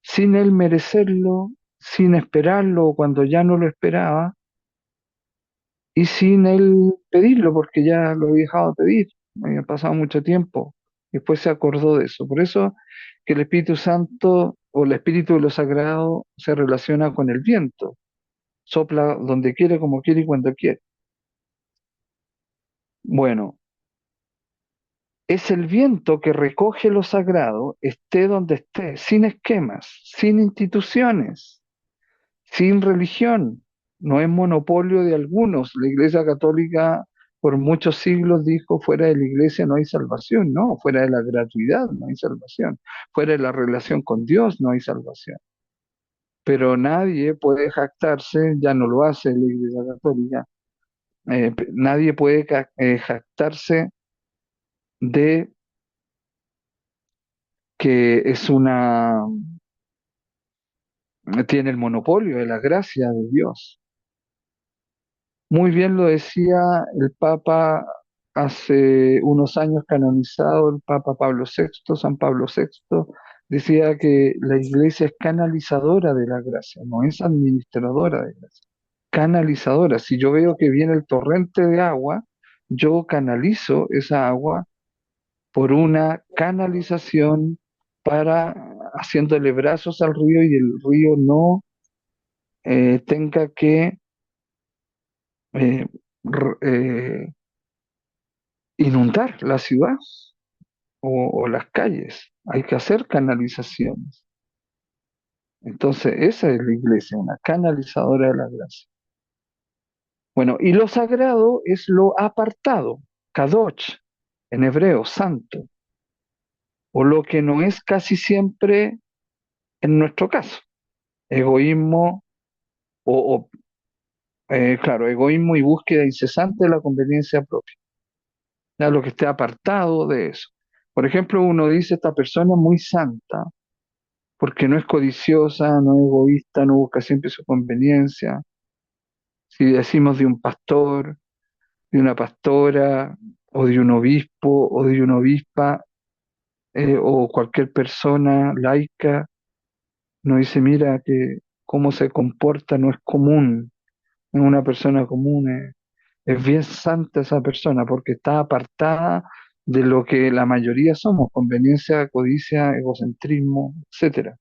sin él merecerlo, sin esperarlo, cuando ya no lo esperaba, y sin él pedirlo, porque ya lo había dejado de pedir, había pasado mucho tiempo, y después se acordó de eso. Por eso que el Espíritu Santo o el Espíritu de lo Sagrado se relaciona con el viento, sopla donde quiere, como quiere y cuando quiere. Bueno, es el viento que recoge lo sagrado, esté donde esté, sin esquemas, sin instituciones, sin religión. No es monopolio de algunos. La Iglesia Católica por muchos siglos dijo, fuera de la Iglesia no hay salvación. No, fuera de la gratuidad no hay salvación. Fuera de la relación con Dios no hay salvación. Pero nadie puede jactarse, ya no lo hace la Iglesia Católica, nadie puede jactarse de que es tiene el monopolio de la gracia de Dios. Muy bien lo decía el Papa hace unos años canonizado, el Papa Pablo VI, San Pablo VI, decía que la Iglesia es canalizadora de la gracia, no es administradora de gracia, canalizadora. Si yo veo que viene el torrente de agua, yo canalizo esa agua por una canalización para haciéndole brazos al río y el río no tenga que eh, r- eh, inundar la ciudad o las calles. Hay que hacer canalizaciones. Entonces, esa es la iglesia, una canalizadora de la gracia. Bueno, y lo sagrado es lo apartado, kadosh, en hebreo, santo, o lo que no es casi siempre en nuestro caso, egoísmo o, claro, egoísmo y búsqueda incesante de la conveniencia propia, ya lo que esté apartado de eso. Por ejemplo, uno dice, esta persona es muy santa, porque no es codiciosa, no es egoísta, no busca siempre su conveniencia. Si decimos de un pastor, de una pastora, o de un obispo, o de una obispa, o cualquier persona laica, nos dice, mira que cómo se comporta no es común, no es una persona común, es bien santa esa persona, porque está apartada de lo que la mayoría somos, conveniencia, codicia, egocentrismo, etcétera.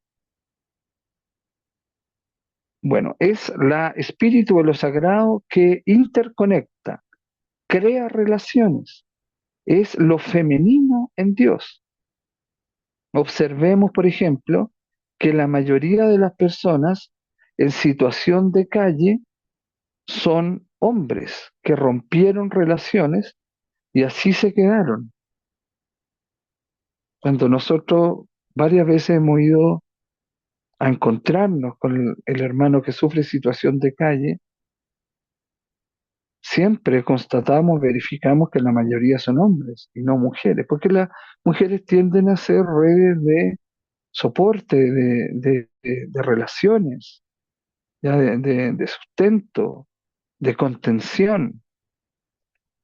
Bueno, es la espíritu de lo sagrado que interconecta, crea relaciones, es lo femenino en Dios. Observemos, por ejemplo, que la mayoría de las personas en situación de calle son hombres que rompieron relaciones y así se quedaron. Cuando nosotros varias veces hemos ido a encontrarnos con el hermano que sufre situación de calle, siempre constatamos, verificamos que la mayoría son hombres y no mujeres, porque las mujeres tienden a ser redes de soporte, de relaciones, ya de sustento, de contención.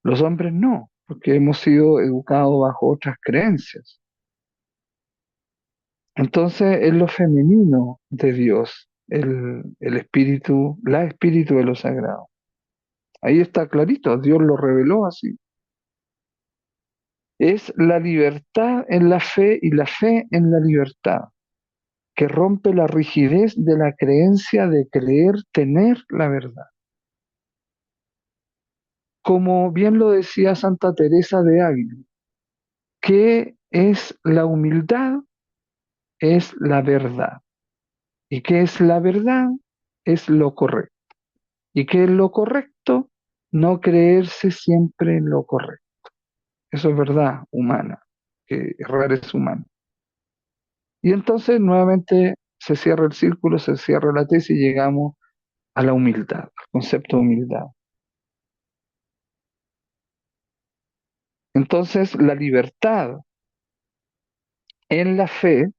Los hombres no, porque hemos sido educados bajo otras creencias. Entonces es lo femenino de Dios, el espíritu, la espíritu de lo sagrado. Ahí está clarito, Dios lo reveló así. Es la libertad en la fe y la fe en la libertad, que rompe la rigidez de la creencia de creer tener la verdad. Como bien lo decía Santa Teresa de Ávila, ¿qué es la humildad? Es la verdad. ¿Y qué es la verdad? Es lo correcto. ¿Y qué es lo correcto? No creerse siempre en lo correcto. Eso es verdad humana, que errar es humano. Y entonces nuevamente se cierra el círculo, se cierra la tesis y llegamos a la humildad, al concepto de humildad. Entonces la libertad en la fe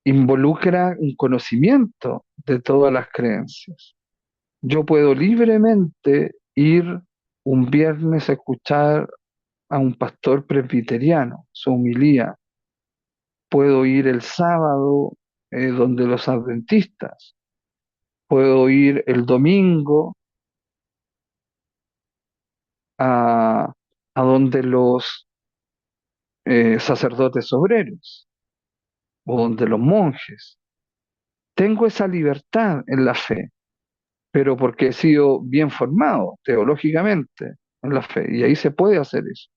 involucra un conocimiento de todas las creencias. Yo puedo libremente ir un viernes a escuchar a un pastor presbiteriano, su homilía. Puedo ir el sábado donde los adventistas. Puedo ir el domingo a, a donde los sacerdotes obreros o donde los monjes. Tengo esa libertad en la fe, pero porque he sido bien formado teológicamente en la fe, y ahí se puede hacer eso.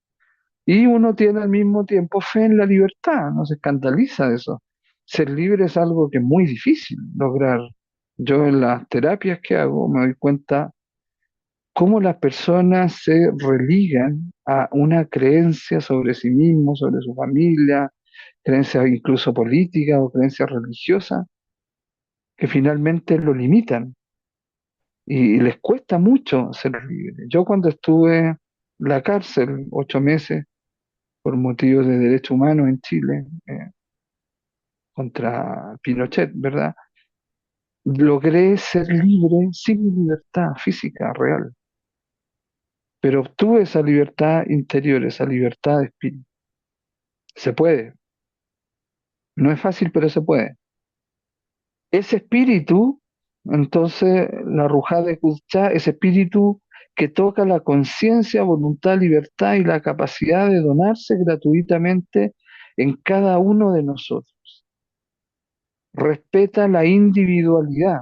Y uno tiene al mismo tiempo fe en la libertad, no se escandaliza de eso. Ser libre es algo que es muy difícil lograr. Yo en las terapias que hago me doy cuenta cómo las personas se religan a una creencia sobre sí mismos, sobre su familia, creencias incluso políticas o creencias religiosas, que finalmente lo limitan y les cuesta mucho ser libres. Yo cuando estuve en la cárcel 8 meses por motivos de derechos humanos en Chile, contra Pinochet, ¿verdad? Logré ser libre sin mi libertad física real, pero obtuve esa libertad interior, esa libertad de espíritu. Se puede, no es fácil, pero se puede. Ese espíritu, entonces, la Rujá de Kuchá, ese espíritu que toca la conciencia, voluntad, libertad y la capacidad de donarse gratuitamente en cada uno de nosotros. Respeta la individualidad.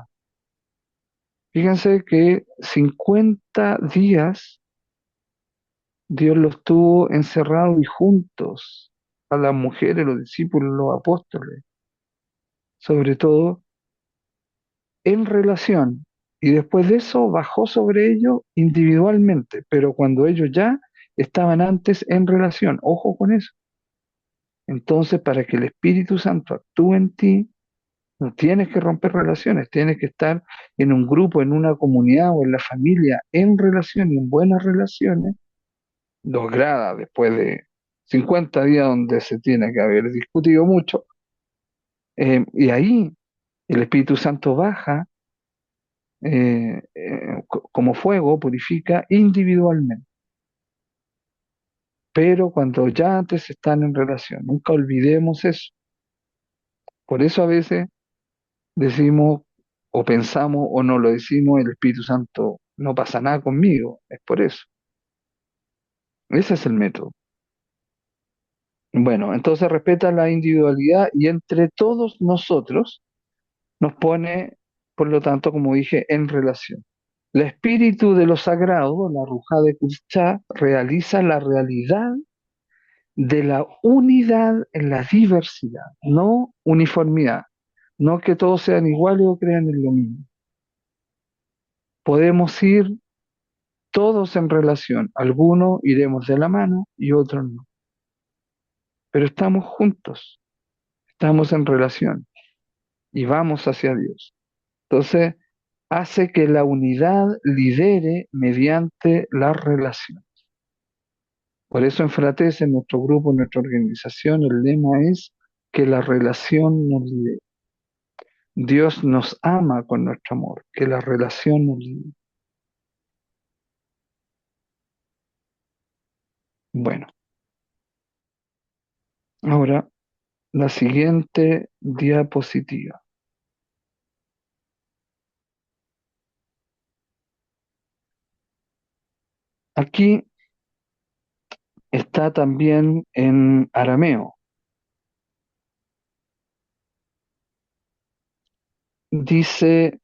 Fíjense que 50 días Dios los tuvo encerrados y juntos, a las mujeres, los discípulos, los apóstoles, sobre todo en relación. Y después de eso bajó sobre ellos individualmente, pero cuando ellos ya estaban antes en relación, ojo con eso. Entonces, para que el Espíritu Santo actúe en ti, no tienes que romper relaciones, tienes que estar en un grupo, en una comunidad o en la familia, en relación y en buenas relaciones, lograda después de 50 días donde se tiene que haber discutido mucho, y ahí el Espíritu Santo baja como fuego, purifica individualmente, pero cuando ya antes están en relación, nunca olvidemos eso. Por eso a veces decimos o pensamos o no lo decimos, el Espíritu Santo no pasa nada conmigo, es por eso. Ese es el método. Bueno, entonces respeta la individualidad y entre todos nosotros nos pone, por lo tanto, como dije, en relación. El espíritu de lo sagrado, la Ruja de Kuchá, realiza la realidad de la unidad en la diversidad, no uniformidad, no que todos sean iguales o crean en lo mismo. Podemos ir todos en relación, algunos iremos de la mano y otros no, pero estamos juntos, estamos en relación y vamos hacia Dios. Entonces, hace que la unidad lidere mediante la relación. Por eso en Frates, en nuestro grupo, en nuestra organización, el lema es que la relación nos lidere. Dios nos ama con nuestro amor, que la relación nos lidere. Bueno, ahora la siguiente diapositiva. Aquí está también en arameo. Dice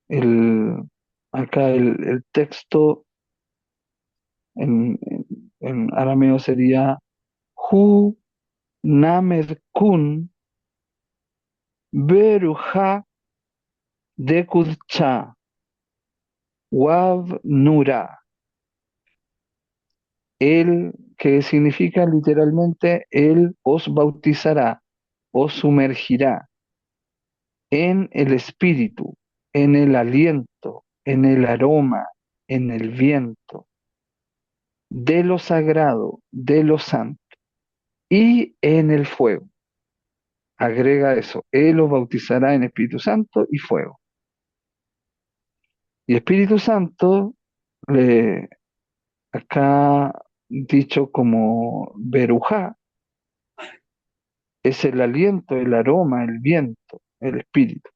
el, acá el texto en arameo sería Hu Named Kun Beruja Dekudcha Wav Nura. Él, que significa literalmente, Él os bautizará, os sumergirá en el espíritu, en el aliento, en el aroma, en el viento, de lo sagrado, de lo santo, y en el fuego. Agrega eso, Él os bautizará en Espíritu Santo y fuego. Y Espíritu Santo, acá dicho como Berujá, es el aliento, el aroma, el viento, el espíritu.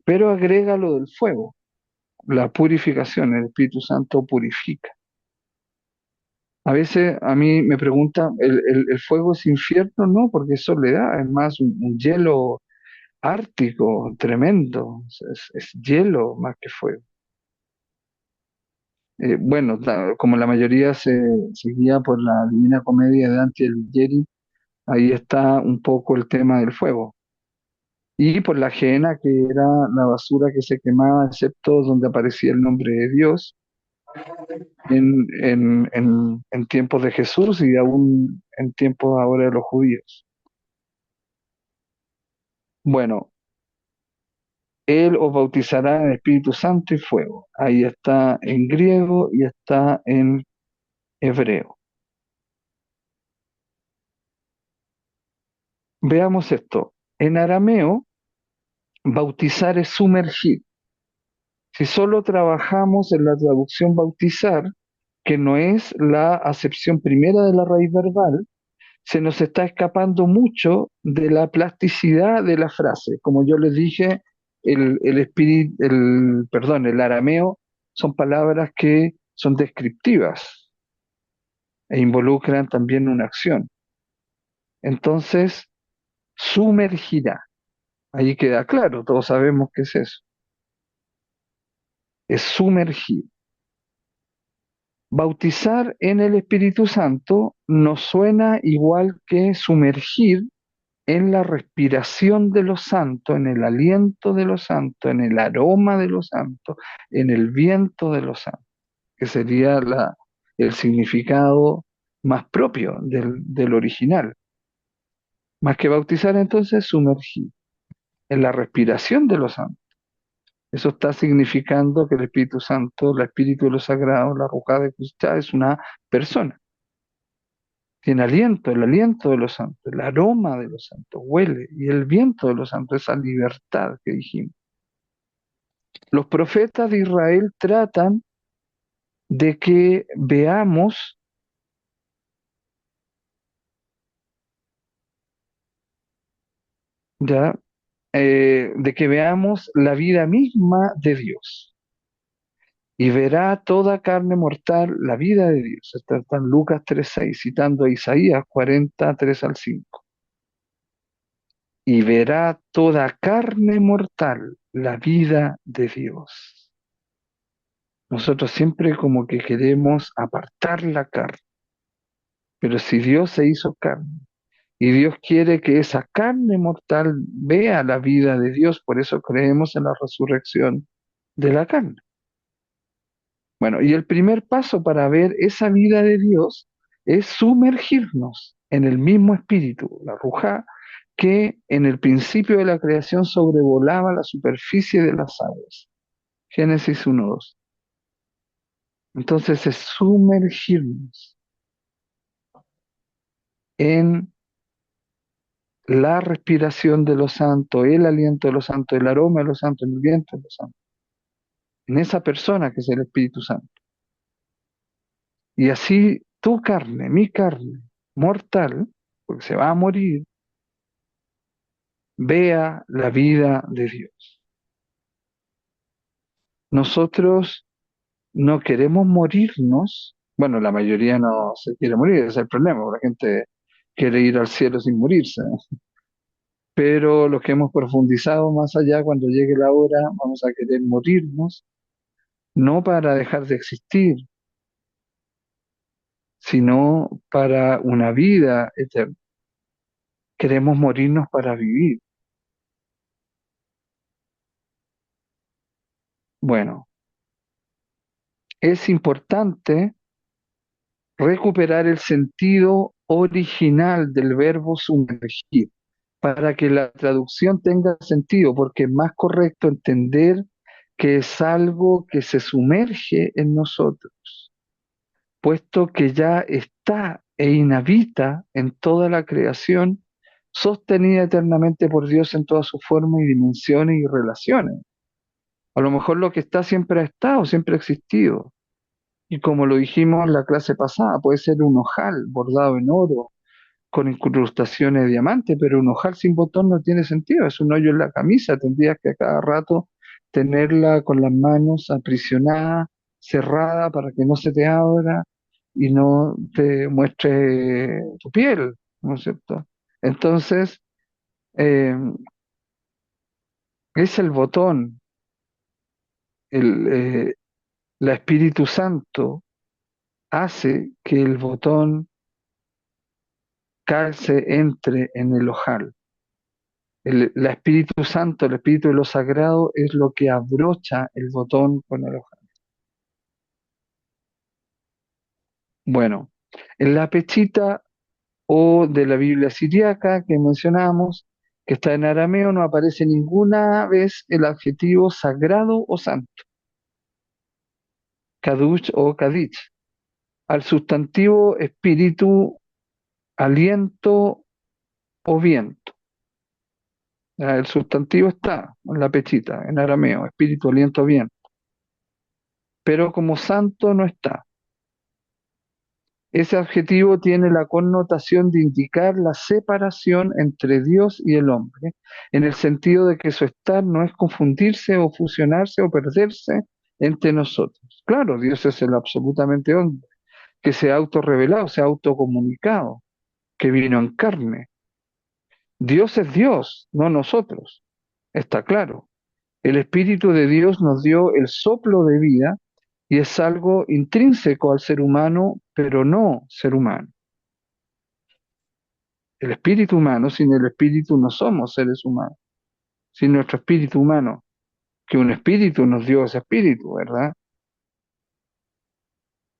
Pero agrega lo del fuego, la purificación, el Espíritu Santo purifica. A veces a mí me preguntan, ¿el fuego es infierno? No, porque es soledad, es más un hielo ártico tremendo, es hielo más que fuego. Bueno, como la mayoría se guía por la Divina Comedia de Dante Alighieri, ahí está un poco el tema del fuego. Y por la ajena, que era la basura que se quemaba, excepto donde aparecía el nombre de Dios, en tiempos de Jesús y aún en tiempos ahora de los judíos. Bueno, Él os bautizará en Espíritu Santo y fuego. Ahí está en griego y está en hebreo. Veamos esto. En arameo, bautizar es sumergir. Si solo trabajamos en la traducción bautizar, que no es la acepción primera de la raíz verbal, se nos está escapando mucho de la plasticidad de la frase. Como yo les dije, el arameo son palabras que son descriptivas e involucran también una acción. Entonces, sumergirá. Ahí queda claro, todos sabemos qué es eso. Es sumergir. Bautizar en el Espíritu Santo nos suena igual que sumergir en la respiración de los santos, en el aliento de los santos, en el aroma de los santos, en el viento de los santos, que sería el significado más propio del original. Más que bautizar, entonces, sumergir en la respiración de los santos. Eso está significando que el Espíritu Santo, el Espíritu de los Sagrados, la Ruja de Cristo, es una persona. Tiene aliento, el aliento de los santos, el aroma de los santos, huele, y el viento de los santos, esa libertad que dijimos. Los profetas de Israel tratan de que veamos, ya, de que veamos la vida misma de Dios. Y verá toda carne mortal la vida de Dios. Está en Lucas 3:6, citando a Isaías 43 al 5. Y verá toda carne mortal la vida de Dios. Nosotros siempre como que queremos apartar la carne, pero si Dios se hizo carne y Dios quiere que esa carne mortal vea la vida de Dios, por eso creemos en la resurrección de la carne. Bueno, y el primer paso para ver esa vida de Dios es sumergirnos en el mismo espíritu, la Rujá, que en el principio de la creación sobrevolaba la superficie de las aguas. Génesis 1:2. Entonces es sumergirnos en la respiración de los santos, el aliento de los santos, el aroma de los santos, el viento de los santos, en esa persona que es el Espíritu Santo. Y así tu carne, mi carne, mortal, porque se va a morir, vea la vida de Dios. Nosotros no queremos morirnos, bueno, la mayoría no se quiere morir, ese es el problema, la gente quiere ir al cielo sin morirse, ¿no? Pero los que hemos profundizado más allá, cuando llegue la hora, vamos a querer morirnos, no para dejar de existir, sino para una vida eterna. Queremos morirnos para vivir. Bueno, es importante recuperar el sentido original del verbo sumergir para que la traducción tenga sentido, porque es más correcto entender que es algo que se sumerge en nosotros, puesto que ya está e inhabita en toda la creación, sostenida eternamente por Dios en todas sus formas y dimensiones y relaciones. A lo mejor lo que está siempre ha estado, siempre ha existido. Y como lo dijimos en la clase pasada, puede ser un ojal bordado en oro, con incrustaciones de diamante, pero un ojal sin botón no tiene sentido, es un hoyo en la camisa, tendrías que a cada rato tenerla con las manos aprisionadas, cerrada para que no se te abra, y no te muestre tu piel, ¿no es cierto? Entonces, eh, es el botón, el, la Espíritu Santo hace que el botón calce, entre en el ojal. La Espíritu Santo, el Espíritu de lo Sagrado, es lo que abrocha el botón con el ojal. Bueno, en la pechita o de la Biblia siriaca que mencionamos, que está en arameo, no aparece ninguna vez el adjetivo sagrado o santo, kadush o kadich. Al sustantivo espíritu, aliento o viento. El sustantivo está en la pechita, en arameo, espíritu, aliento, viento. Pero como santo no está. Ese adjetivo tiene la connotación de indicar la separación entre Dios y el hombre, en el sentido de que su estar no es confundirse o fusionarse o perderse entre nosotros. Claro, Dios es el absolutamente hombre, que se ha autorrevelado, se ha autocomunicado, que vino en carne. Dios es Dios, no nosotros, está claro. El Espíritu de Dios nos dio el soplo de vida y es algo intrínseco al ser humano, pero no ser humano. El espíritu humano, sin el espíritu no somos seres humanos, sin nuestro espíritu humano, que un espíritu nos dio ese espíritu, ¿verdad?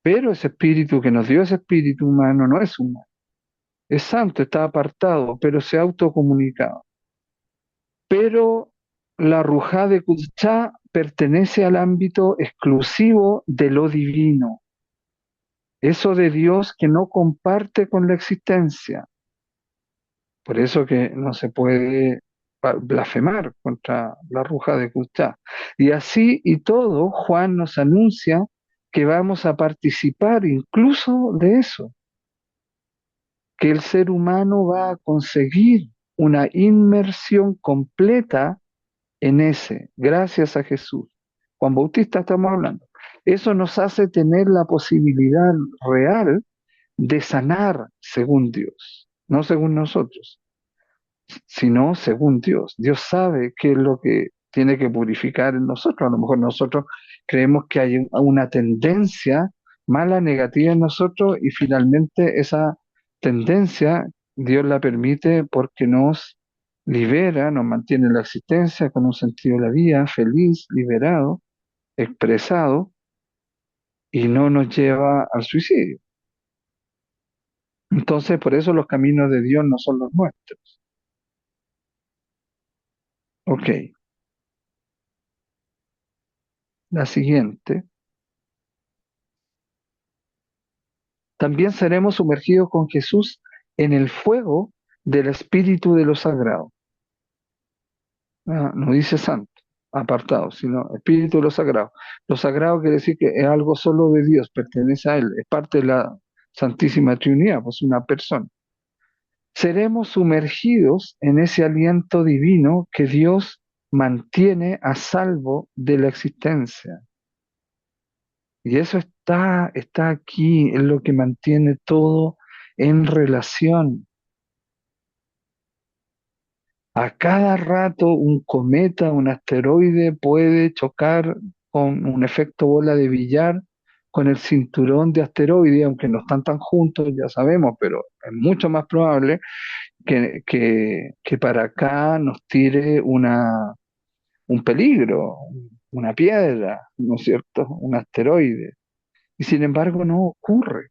Pero ese espíritu que nos dio ese espíritu humano no es humano, es santo, está apartado, pero se ha autocomunicado. Pero la Rujá de Kuchá pertenece al ámbito exclusivo de lo divino, eso de Dios que no comparte con la existencia. Por eso que no se puede blasfemar contra la Ruja de Kuchá. Y así y todo, Juan nos anuncia que vamos a participar incluso de eso, que el ser humano va a conseguir una inmersión completa en ese, gracias a Jesús. Juan Bautista estamos hablando. Eso nos hace tener la posibilidad real de sanar según Dios, no según nosotros, sino según Dios. Dios sabe qué es lo que tiene que purificar en nosotros. A lo mejor nosotros creemos que hay una tendencia mala, negativa en nosotros y finalmente esa tendencia Dios la permite porque nos libera, nos mantiene en la existencia con un sentido de la vida, feliz, liberado, expresado y no nos lleva al suicidio. Entonces, por eso los caminos de Dios no son los nuestros. Ok, la siguiente. También seremos sumergidos con Jesús en el fuego del Espíritu de lo Sagrado. No dice santo, apartado, sino Espíritu de lo Sagrado. Lo Sagrado quiere decir que es algo solo de Dios, pertenece a Él, es parte de la Santísima Trinidad, pues una persona. Seremos sumergidos en ese aliento divino que Dios mantiene a salvo de la existencia. Y eso está aquí, es lo que mantiene todo en relación. A cada rato un cometa, un asteroide puede chocar con un efecto bola de billar con el cinturón de asteroides, aunque no están tan juntos, ya sabemos, pero es mucho más probable que para acá nos tire un peligro, una piedra, ¿no es cierto? Un asteroide. Y sin embargo no ocurre.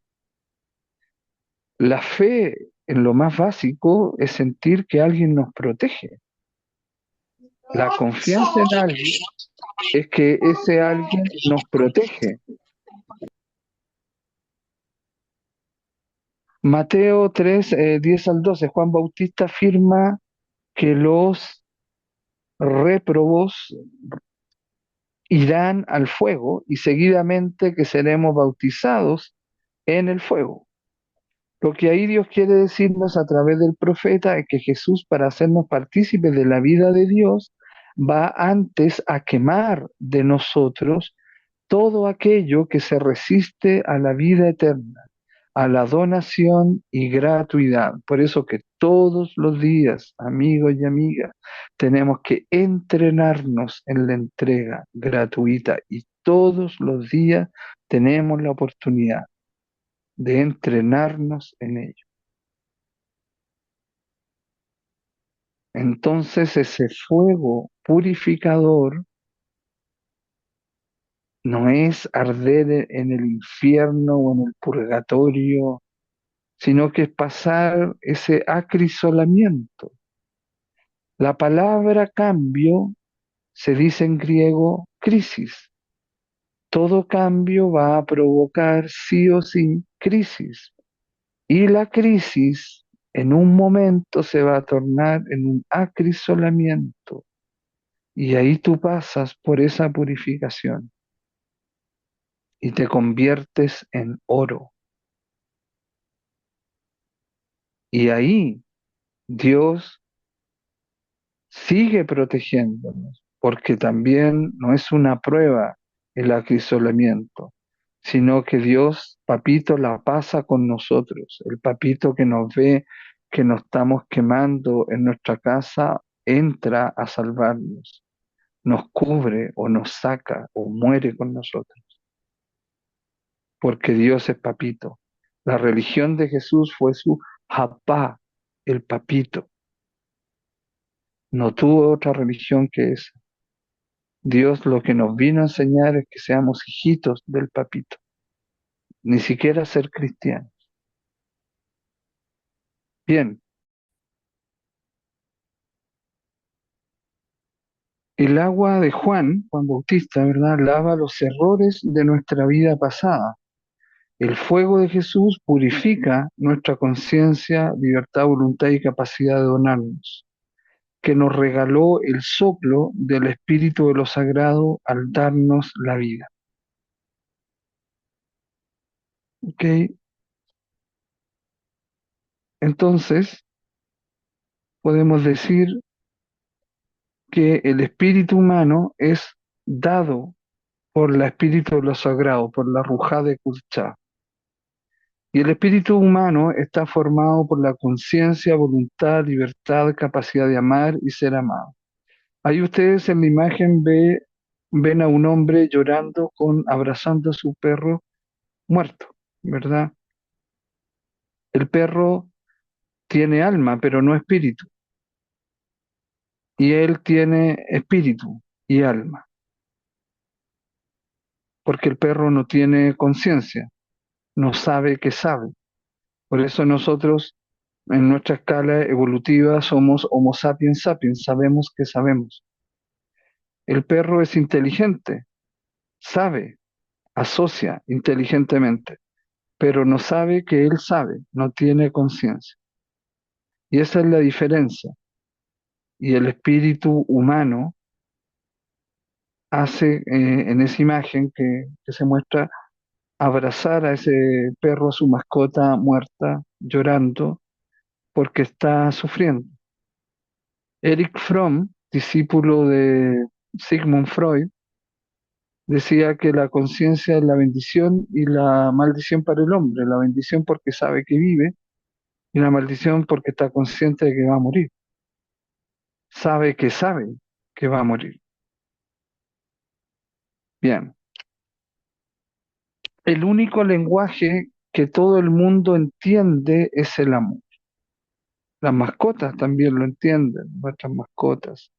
La fe en lo más básico es sentir que alguien nos protege. La confianza en alguien es que ese alguien nos protege. Mateo 3, 10 al 12, Juan Bautista afirma que los réprobos irán al fuego y seguidamente que seremos bautizados en el fuego. Lo que ahí Dios quiere decirnos a través del profeta es que Jesús, para hacernos partícipes de la vida de Dios, va antes a quemar de nosotros todo aquello que se resiste a la vida eterna. a la donación y gratuidad. Por eso que todos los días, amigos y amigas, tenemos que entrenarnos en la entrega gratuita y todos los días tenemos la oportunidad de entrenarnos en ello. Entonces ese fuego purificador no es arder en el infierno o en el purgatorio, sino que es pasar ese acrisolamiento. La palabra cambio se dice en griego crisis. Todo cambio va a provocar sí o sí crisis. Y la crisis en un momento se va a tornar en un acrisolamiento. Y ahí tú pasas por esa purificación y te conviertes en oro. Y ahí Dios sigue protegiéndonos, porque también no es una prueba el acrisolamiento, sino que Dios, papito, la pasa con nosotros. El papito que nos ve que nos estamos quemando en nuestra casa, entra a salvarnos, nos cubre o nos saca o muere con nosotros, porque Dios es papito. La religión de Jesús fue su papá, el papito. No tuvo otra religión que esa. Dios lo que nos vino a enseñar es que seamos hijitos del papito, ni siquiera ser cristianos. Bien, el agua de Juan Bautista, ¿verdad? Lava los errores de nuestra vida pasada. El fuego de Jesús purifica nuestra conciencia, libertad, voluntad y capacidad de donarnos, que nos regaló el soplo del Espíritu de lo Sagrado al darnos la vida. ¿Ok? Entonces, podemos decir que el espíritu humano es dado por el espíritu de lo sagrado, por la Rujá de Kuchá. Y el espíritu humano está formado por la conciencia, voluntad, libertad, capacidad de amar y ser amado. Ahí ustedes en la imagen ven a un hombre llorando abrazando a su perro muerto, ¿verdad? El perro tiene alma, pero no espíritu. Y él tiene espíritu y alma, porque el perro no tiene conciencia, no sabe que sabe. Por eso nosotros, en nuestra escala evolutiva, somos Homo sapiens sapiens, sabemos que sabemos. El perro es inteligente, sabe, asocia inteligentemente, pero no sabe que él sabe, no tiene conciencia. Y esa es la diferencia. Y el espíritu humano hace, en esa imagen que se muestra, abrazar a ese perro, a su mascota muerta, llorando, porque está sufriendo. Erich Fromm, discípulo de Sigmund Freud, decía que la conciencia es la bendición y la maldición para el hombre. La bendición porque sabe que vive y la maldición porque está consciente de que va a morir. Sabe que va a morir. Bien. El único lenguaje que todo el mundo entiende es el amor. Las mascotas también lo entienden, nuestras mascotas,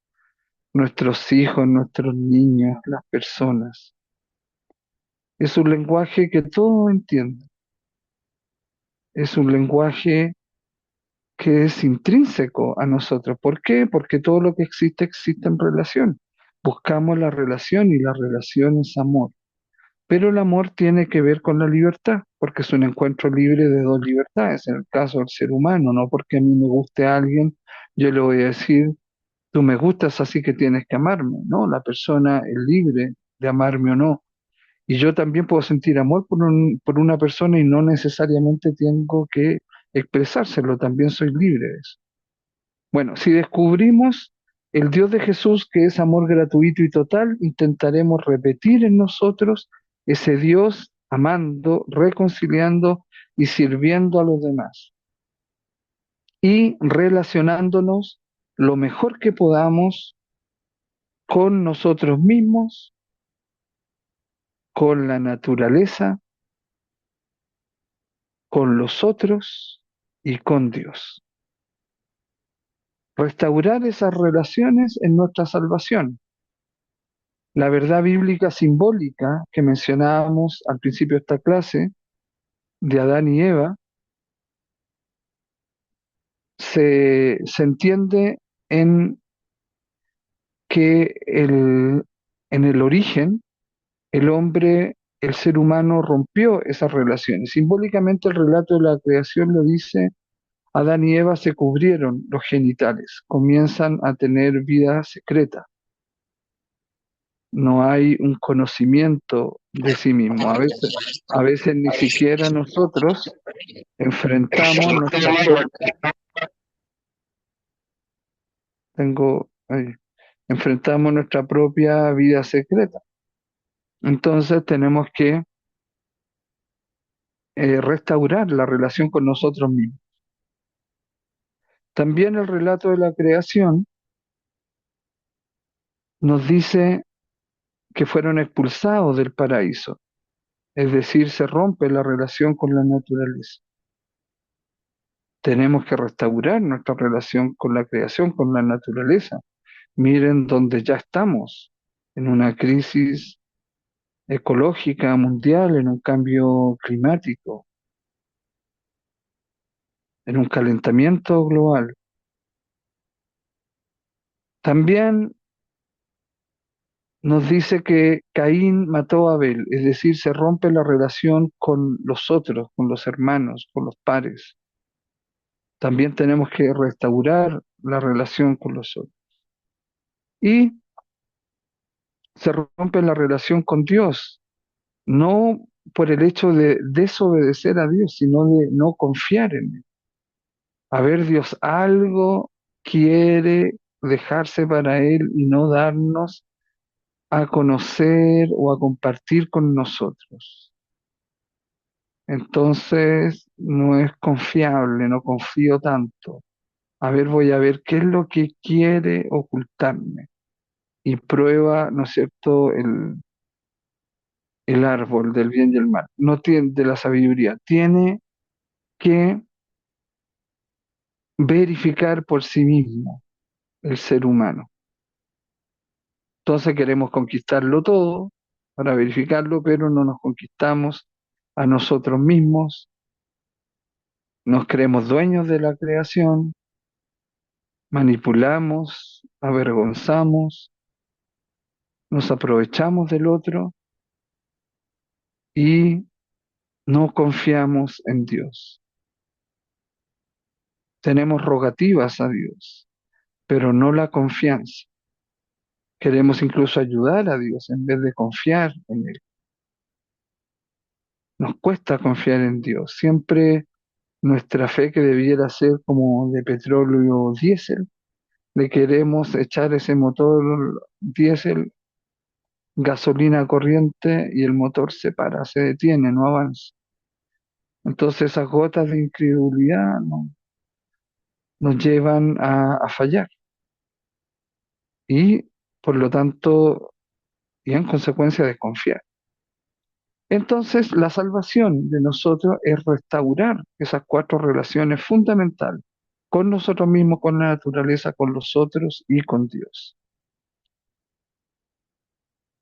nuestros hijos, nuestros niños, las personas. Es un lenguaje que todos entienden. Es un lenguaje que es intrínseco a nosotros. ¿Por qué? Porque todo lo que existe existe en relación. Buscamos la relación y la relación es amor. Pero el amor tiene que ver con la libertad, porque es un encuentro libre de dos libertades. En el caso del ser humano, no porque a mí me guste a alguien, yo le voy a decir, tú me gustas así que tienes que amarme. No, la persona es libre de amarme o no. Y yo también puedo sentir amor por una persona y no necesariamente tengo que expresárselo, también soy libre de eso. Bueno, si descubrimos el Dios de Jesús, que es amor gratuito y total, intentaremos repetir en nosotros ese Dios amando, reconciliando y sirviendo a los demás y relacionándonos lo mejor que podamos con nosotros mismos, con la naturaleza, con los otros y con Dios. Restaurar esas relaciones en nuestra salvación. La verdad bíblica simbólica que mencionábamos al principio de esta clase, de Adán y Eva, se entiende en que en el origen el hombre, el ser humano rompió esas relaciones. Simbólicamente el relato de la creación lo dice: Adán y Eva se cubrieron los genitales, comienzan a tener vida secreta. No hay un conocimiento de sí mismo. A veces ni siquiera nosotros enfrentamos nuestra enfrentamos nuestra propia vida secreta. Entonces tenemos que restaurar la relación con nosotros mismos. También el relato de la creación nos dice que fueron expulsados del paraíso, es decir, se rompe la relación con la naturaleza. Tenemos que restaurar nuestra relación con la creación, con la naturaleza. Miren donde ya estamos, en una crisis ecológica mundial, en un cambio climático, en un calentamiento global. También nos dice que Caín mató a Abel, es decir, se rompe la relación con los otros, con los hermanos, con los pares. También tenemos que restaurar la relación con los otros. Y se rompe la relación con Dios, no por el hecho de desobedecer a Dios, sino de no confiar en Él. A ver, Dios algo quiere dejarse para Él y no darnos a conocer o a compartir con nosotros. Entonces no es confiable, no confío tanto. A ver, voy a ver qué es lo que quiere ocultarme. Y prueba, ¿no es cierto?, el árbol del bien y el mal. No tiene de la sabiduría. Tiene que verificar por sí mismo el ser humano. Entonces queremos conquistarlo todo para verificarlo, pero no nos conquistamos a nosotros mismos, nos creemos dueños de la creación, manipulamos, avergonzamos, nos aprovechamos del otro y no confiamos en Dios. Tenemos rogativas a Dios, pero no la confianza. Queremos incluso ayudar a Dios en vez de confiar en Él. Nos cuesta confiar en Dios. Siempre nuestra fe, que debiera ser como de petróleo diésel, le queremos echar ese motor diésel, gasolina corriente, y el motor se para, se detiene, no avanza. Entonces esas gotas de incredulidad nos llevan a fallar y por lo tanto y en consecuencia desconfiar. Entonces la salvación de nosotros es restaurar esas cuatro relaciones fundamentales con nosotros mismos, con la naturaleza, con los otros y con Dios.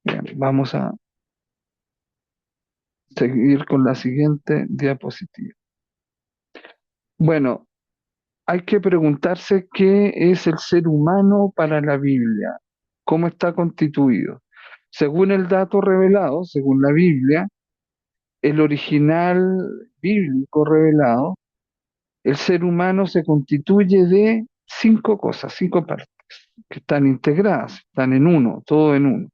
Bien, vamos a seguir con la siguiente diapositiva. Bueno, hay que preguntarse qué es el ser humano para la Biblia, cómo está constituido. Según el dato revelado, según la Biblia, el original bíblico revelado, el ser humano se constituye de cinco cosas, cinco partes, que están integradas, están en uno, todo en uno,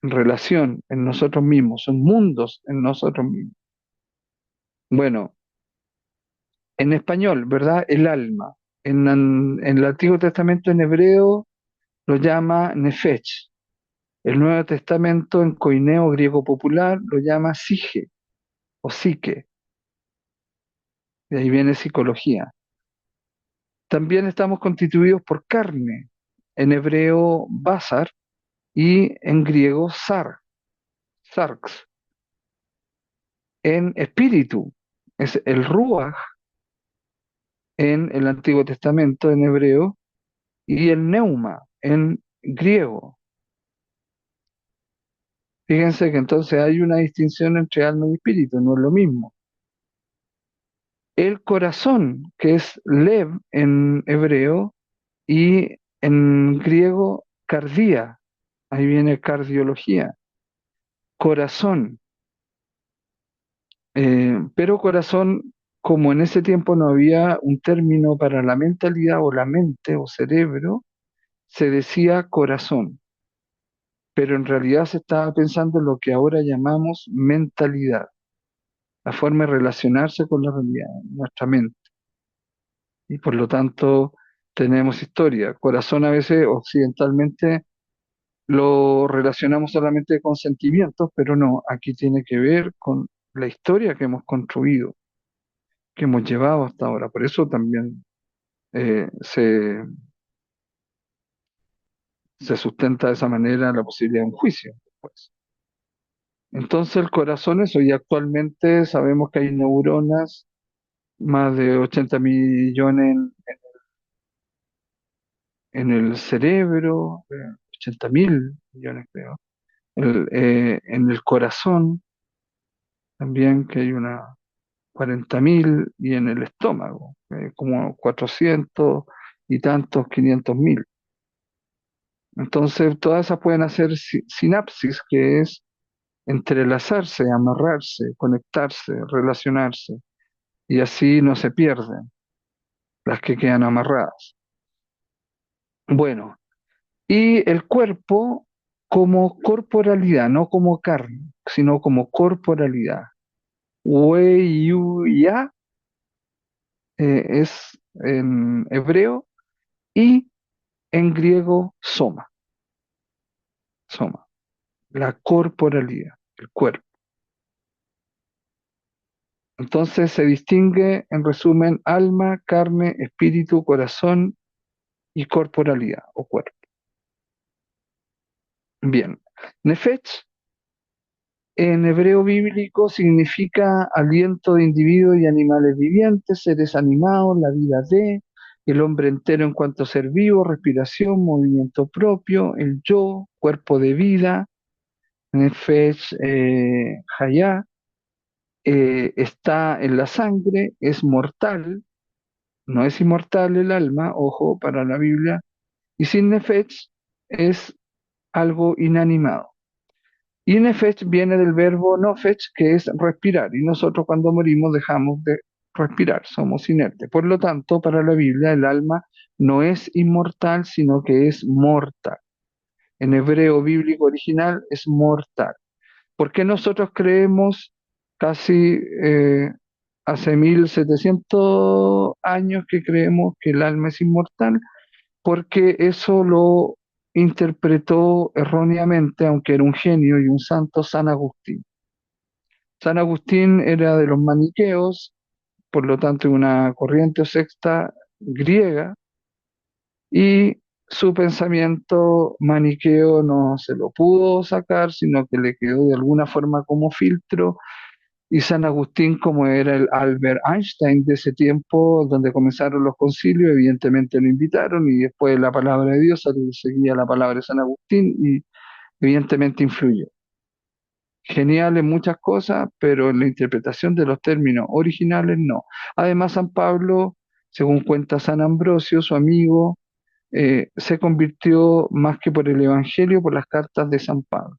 en relación en nosotros mismos, son mundos en nosotros mismos. Bueno, en español, ¿verdad? El alma. En el Antiguo Testamento en hebreo lo llama nefesh, El Nuevo Testamento en koineo griego popular lo llama sige o psique, de ahí viene psicología. También estamos constituidos por carne, en hebreo basar y en griego sarx, en espíritu, es el ruach en el Antiguo Testamento en hebreo y el neuma en griego. Fíjense que entonces hay una distinción entre alma y espíritu, no es lo mismo. El corazón, que es lev en hebreo y en griego cardía, ahí viene cardiología, corazón. Pero corazón, como en ese tiempo no había un término para la mentalidad o la mente o cerebro, se decía corazón, pero en realidad se estaba pensando en lo que ahora llamamos mentalidad, la forma de relacionarse con la realidad, nuestra mente. Y por lo tanto tenemos historia. Corazón a veces occidentalmente lo relacionamos solamente con sentimientos, pero no, aquí tiene que ver con la historia que hemos construido, que hemos llevado hasta ahora. Por eso también eh, se, se sustenta de esa manera la posibilidad de un juicio, pues. Entonces el corazón, eso, y actualmente sabemos que hay neuronas, más de 80 millones en el cerebro, 80 mil millones creo, en el corazón también, que hay una 40.000, y en el estómago, como 400 y tantos, 500.000. Entonces todas esas pueden hacer sinapsis, que es entrelazarse, amarrarse, conectarse, relacionarse, y así no se pierden las que quedan amarradas. Bueno, y el cuerpo como corporalidad, no como carne, sino como corporalidad. Weyuya es en hebreo y en griego soma, la corporalidad, el cuerpo. Entonces se distingue, en resumen, alma, carne, espíritu, corazón y corporalidad o cuerpo. Bien, Nefesh en hebreo bíblico significa aliento de individuos y animales vivientes, seres animados, la vida de, el hombre entero en cuanto a ser vivo, respiración, movimiento propio, el yo, cuerpo de vida, Nefesh Hayá, está en la sangre, es mortal, no es inmortal el alma, ojo, para la Biblia, y sin Nefesh es algo inanimado. Y nefesh viene del verbo nofech, que es respirar, y nosotros cuando morimos dejamos de respirar, somos inertes. Por lo tanto, para la Biblia el alma no es inmortal, sino que es mortal. En hebreo bíblico original es mortal. ¿Por qué nosotros creemos casi hace 1700 años que creemos que el alma es inmortal? Porque eso lo interpretó erróneamente, aunque era un genio y un santo, San Agustín. San Agustín era de los maniqueos, por lo tanto una corriente o secta griega, y su pensamiento maniqueo no se lo pudo sacar, sino que le quedó de alguna forma como filtro. Y San Agustín, como era el Albert Einstein de ese tiempo, donde comenzaron los concilios, evidentemente lo invitaron, y después la palabra de Dios seguía la palabra de San Agustín y evidentemente influyó. Genial en muchas cosas, pero en la interpretación de los términos originales no. Además, San Pablo, según cuenta San Ambrosio, su amigo, se convirtió más que por el Evangelio, por las cartas de San Pablo.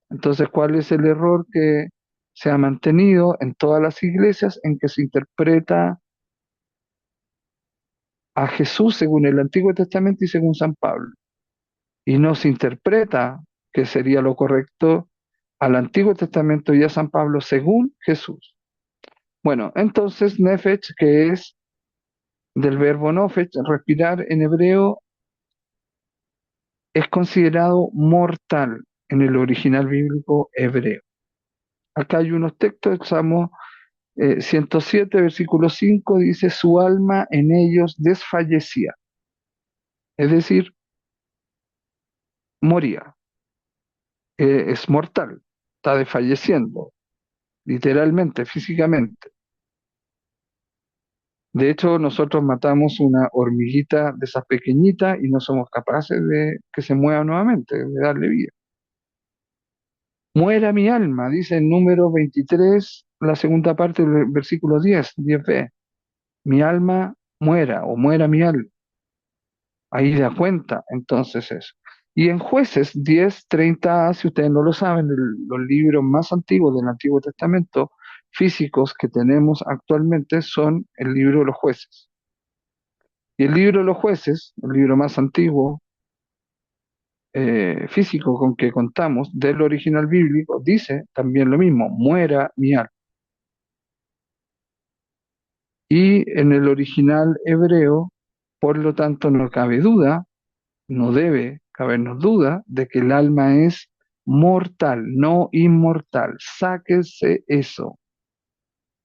Entonces, ¿cuál es el error que se ha mantenido en todas las iglesias en que se interpreta a Jesús según el Antiguo Testamento y según San Pablo? Y no se interpreta, que sería lo correcto, al Antiguo Testamento y a San Pablo según Jesús. Bueno, entonces nefesh, que es del verbo nofech, respirar en hebreo, es considerado mortal en el original bíblico hebreo. Acá hay unos textos, Salmo 107, versículo 5, dice, su alma en ellos desfallecía, es decir, moría, es mortal, está desfalleciendo, literalmente, físicamente. De hecho, nosotros matamos una hormiguita de esas pequeñitas y no somos capaces de que se mueva nuevamente, de darle vida. Muera mi alma, dice el número 23, la segunda parte del versículo 10b. Mi alma muera o muera mi alma. Ahí da cuenta entonces eso. Y en Jueces 10:30, si ustedes no lo saben, los libros más antiguos del Antiguo Testamento físicos que tenemos actualmente son el libro de los Jueces. Y el libro de los Jueces, el libro más antiguo físico con que contamos del original bíblico, dice también lo mismo, muera mi alma. Y en el original hebreo, por lo tanto, no cabe duda, no debe cabernos duda de que el alma es mortal, no inmortal. Sáquese eso.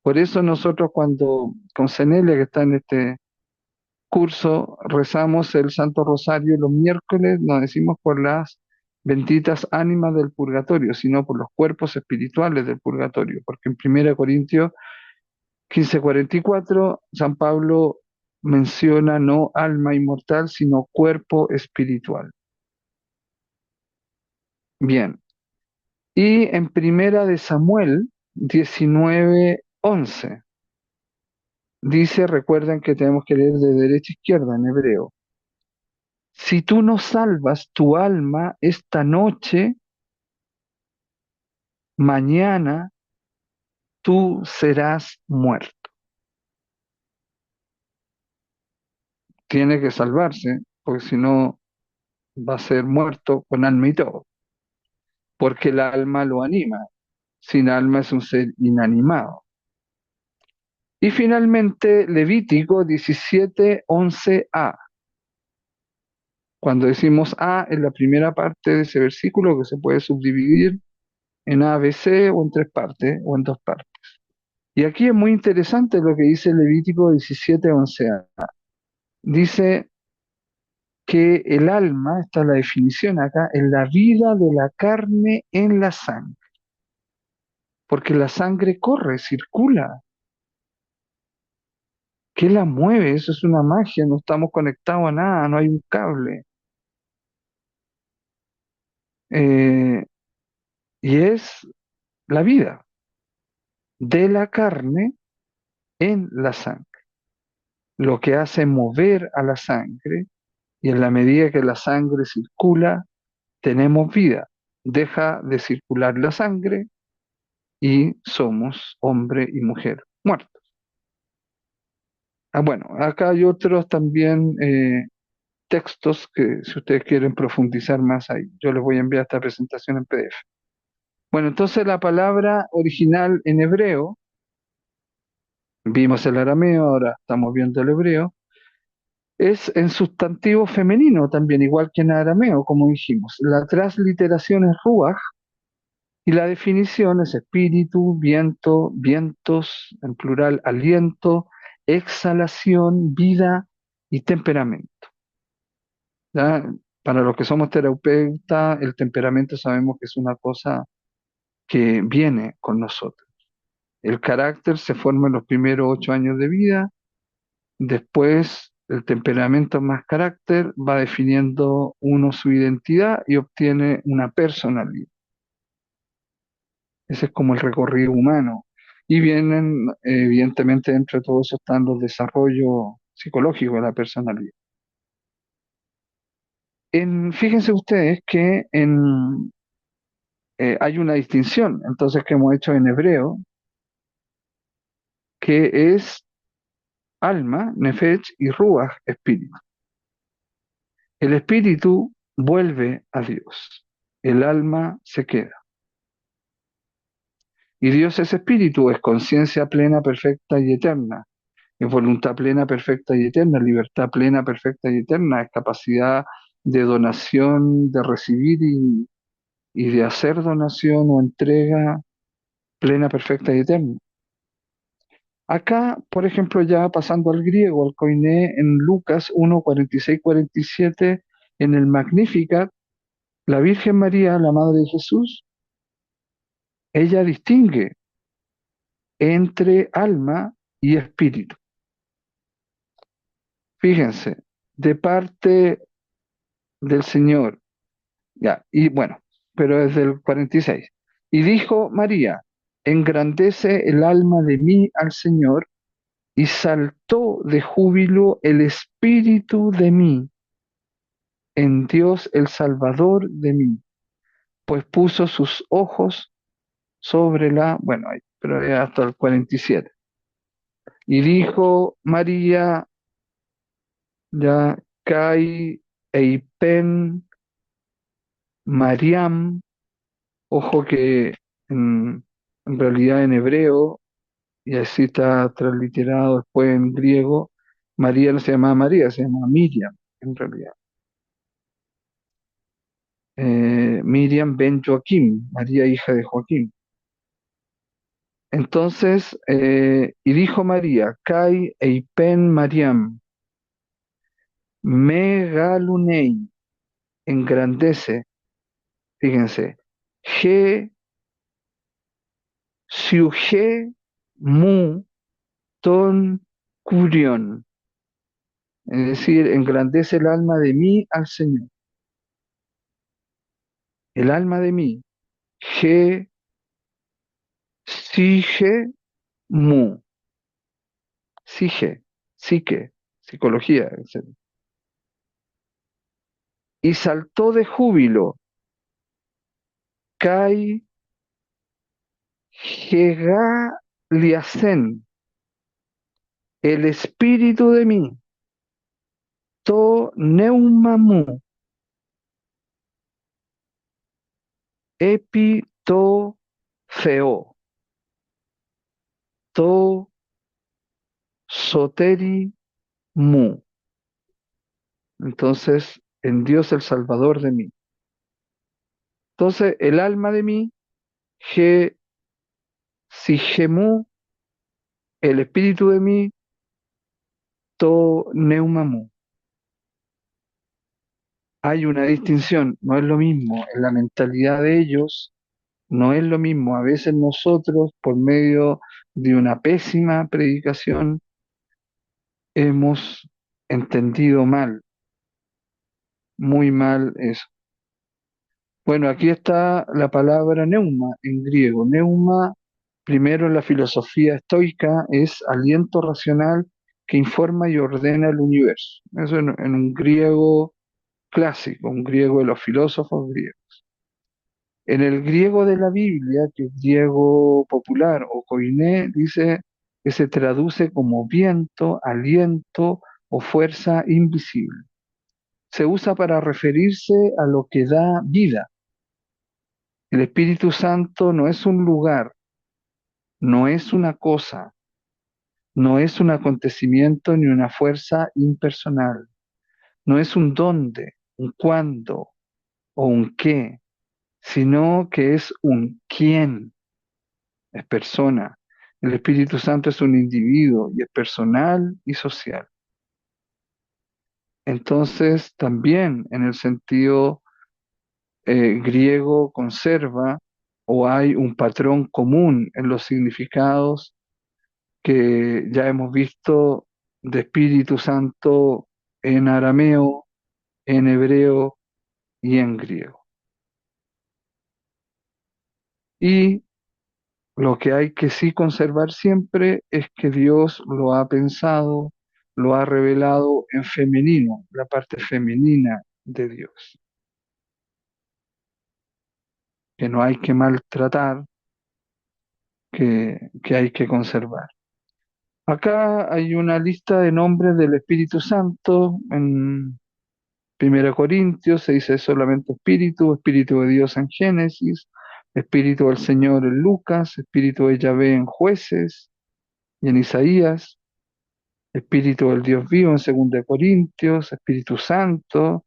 Por eso nosotros cuando con Cenelia, que está en este curso, rezamos el Santo Rosario los miércoles, no decimos por las benditas ánimas del purgatorio, sino por los cuerpos espirituales del purgatorio, porque en 1 Corintios 15:44, San Pablo menciona no alma inmortal, sino cuerpo espiritual. Bien, y en Primera de Samuel 19:11 dice, recuerden que tenemos que leer de derecha a izquierda en hebreo, si tú no salvas tu alma esta noche, mañana tú serás muerto. Tiene que salvarse, porque si no va a ser muerto con alma y todo, porque el alma lo anima. Sin alma es un ser inanimado. Y finalmente, Levítico 17:11a. Cuando decimos A en la primera parte de ese versículo, que se puede subdividir en A, B, C, o en tres partes, o en dos partes. Y aquí es muy interesante lo que dice Levítico 17:11a. Dice que el alma, está la definición acá, es la vida de la carne en la sangre. Porque la sangre corre, circula. ¿Qué la mueve? Eso es una magia, no estamos conectados a nada, no hay un cable. Eh, y es la vida de la carne en la sangre. Lo que hace mover a la sangre, y en la medida que la sangre circula, tenemos vida. Deja de circular la sangre y somos hombre y mujer muertos. Bueno, acá hay otros también textos que si ustedes quieren profundizar más ahí, yo les voy a enviar esta presentación en PDF. Bueno, entonces la palabra original en hebreo, vimos el arameo, ahora estamos viendo el hebreo, es en sustantivo femenino también, igual que en arameo, como dijimos. La transliteración es ruach y la definición es espíritu, viento, vientos, en plural, aliento, exhalación, vida y temperamento. ¿Ya? Para los que somos terapeutas, el temperamento sabemos que es una cosa que viene con nosotros. El carácter se forma en los primeros 8 años de vida, después el temperamento más carácter va definiendo uno su identidad y obtiene una personalidad. Ese es como el recorrido humano. Y vienen, evidentemente, dentro de todo eso están los desarrollos psicológicos de la personalidad. Fíjense ustedes que hay una distinción, entonces, que hemos hecho en hebreo, que es alma, nefesh, y ruach, espíritu. El espíritu vuelve a Dios, el alma se queda. Y Dios es espíritu, es conciencia plena, perfecta y eterna, es voluntad plena, perfecta y eterna, libertad plena, perfecta y eterna, es capacidad de donación, de recibir y de hacer donación o entrega plena, perfecta y eterna. Acá, por ejemplo, ya pasando al griego, al koiné, en Lucas 1:46-47, en el Magnificat, la Virgen María, la Madre de Jesús, ella distingue entre alma y espíritu. Fíjense, de parte del Señor, ya, y bueno, pero desde el 46. Y dijo María, engrandece el alma de mí al Señor, y saltó de júbilo el espíritu de mí en Dios el Salvador de mí, pues puso sus ojos sobre la, bueno, pero hasta el 47. Y dijo María, ya, Kai Eipen Mariam, ojo que en realidad en hebreo, y así está transliterado después en griego, María no se llama María, se llama Miriam, en realidad. Miriam ben Joaquín, María hija de Joaquín. Entonces, y dijo María, Kai Eipen Mariam, Megalunei, engrandece, fíjense, Ge, Siuje, Mu, Ton, Curión, es decir, engrandece el alma de mí al Señor, el alma de mí, Ge, Sige, Mu, Sige, Psique, psicología, etc. Y saltó de júbilo, Kai, Hegaliasen, el espíritu de mí, to neumamu, epi to feo, to soteri mu. Entonces, en Dios el Salvador de mí. Entonces, el alma de mí, je, sigemu, el espíritu de mí, to neumamu. Hay una distinción, no es lo mismo, en la mentalidad de ellos no es lo mismo. A veces nosotros, por medio de una pésima predicación, hemos entendido mal, muy mal eso. Bueno, aquí está la palabra neuma en griego. Neuma, primero en la filosofía estoica, es aliento racional que informa y ordena el universo. Eso en un griego clásico, un griego de los filósofos griegos. En el griego de la Biblia, que es griego popular o koiné, dice que se traduce como viento, aliento o fuerza invisible. Se usa para referirse a lo que da vida. El Espíritu Santo no es un lugar, no es una cosa, no es un acontecimiento ni una fuerza impersonal, no es un dónde, un cuándo o un qué, sino que es un quién, es persona. El Espíritu Santo es un individuo y es personal y social. Entonces, también en el sentido griego conserva o hay un patrón común en los significados que ya hemos visto de Espíritu Santo en arameo, en hebreo y en griego. Y lo que hay que sí conservar siempre es que Dios lo ha pensado, lo ha revelado en femenino, la parte femenina de Dios, que no hay que maltratar, que hay que conservar. Acá hay una lista de nombres del Espíritu Santo. En Primera Corintios se dice solamente Espíritu, Espíritu de Dios en Génesis, Espíritu del Señor en Lucas, Espíritu de Yahvé en Jueces y en Isaías, Espíritu del Dios vivo en Segunda de Corintios, Espíritu Santo,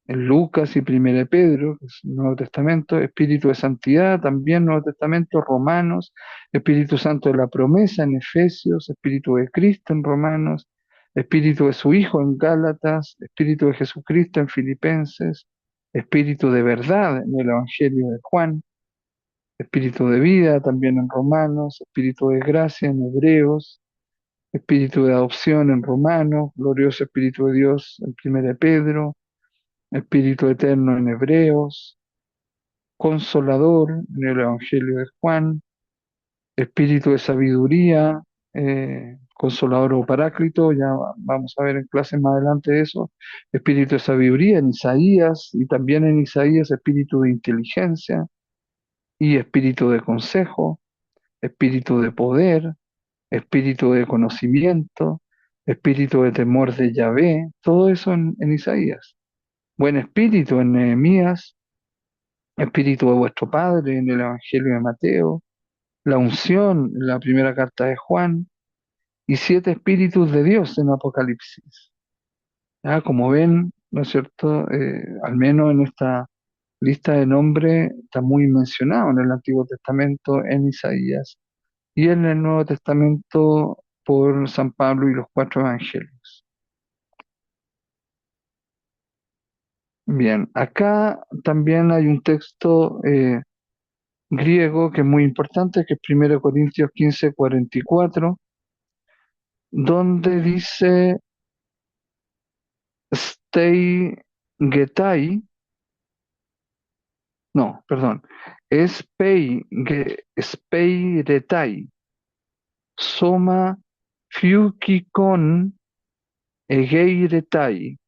en Lucas y Primera de Pedro, que es el Nuevo Testamento, Espíritu de Santidad, también Nuevo Testamento, Romanos, Espíritu Santo de la promesa en Efesios, Espíritu de Cristo en Romanos, Espíritu de su Hijo en Gálatas, Espíritu de Jesucristo en Filipenses, Espíritu de verdad en el Evangelio de Juan, Espíritu de vida también en Romanos, Espíritu de gracia en Hebreos, Espíritu de adopción en Romanos, glorioso Espíritu de Dios en Primera de Pedro, Espíritu eterno en Hebreos, Consolador en el Evangelio de Juan, Espíritu de sabiduría, Consolador o Paráclito, ya vamos a ver en clases más adelante eso, Espíritu de sabiduría en Isaías y también en Isaías Espíritu de inteligencia y Espíritu de consejo, Espíritu de poder, Espíritu de conocimiento, Espíritu de temor de Yahvé, todo eso en Isaías. Buen espíritu en Nehemías, Espíritu de vuestro Padre en el Evangelio de Mateo, la unción en la primera carta de Juan y siete espíritus de Dios en Apocalipsis. Ya, como ven, ¿no es cierto? Al menos en esta lista de nombres está muy mencionado en el Antiguo Testamento, en Isaías y en el Nuevo Testamento por San Pablo y los cuatro evangelios. Bien, acá también hay un texto griego que es muy importante, que es 1 Corintios 15:44, donde dice stei getai, no, perdón, speiretai, soma fiukikon egeiretai,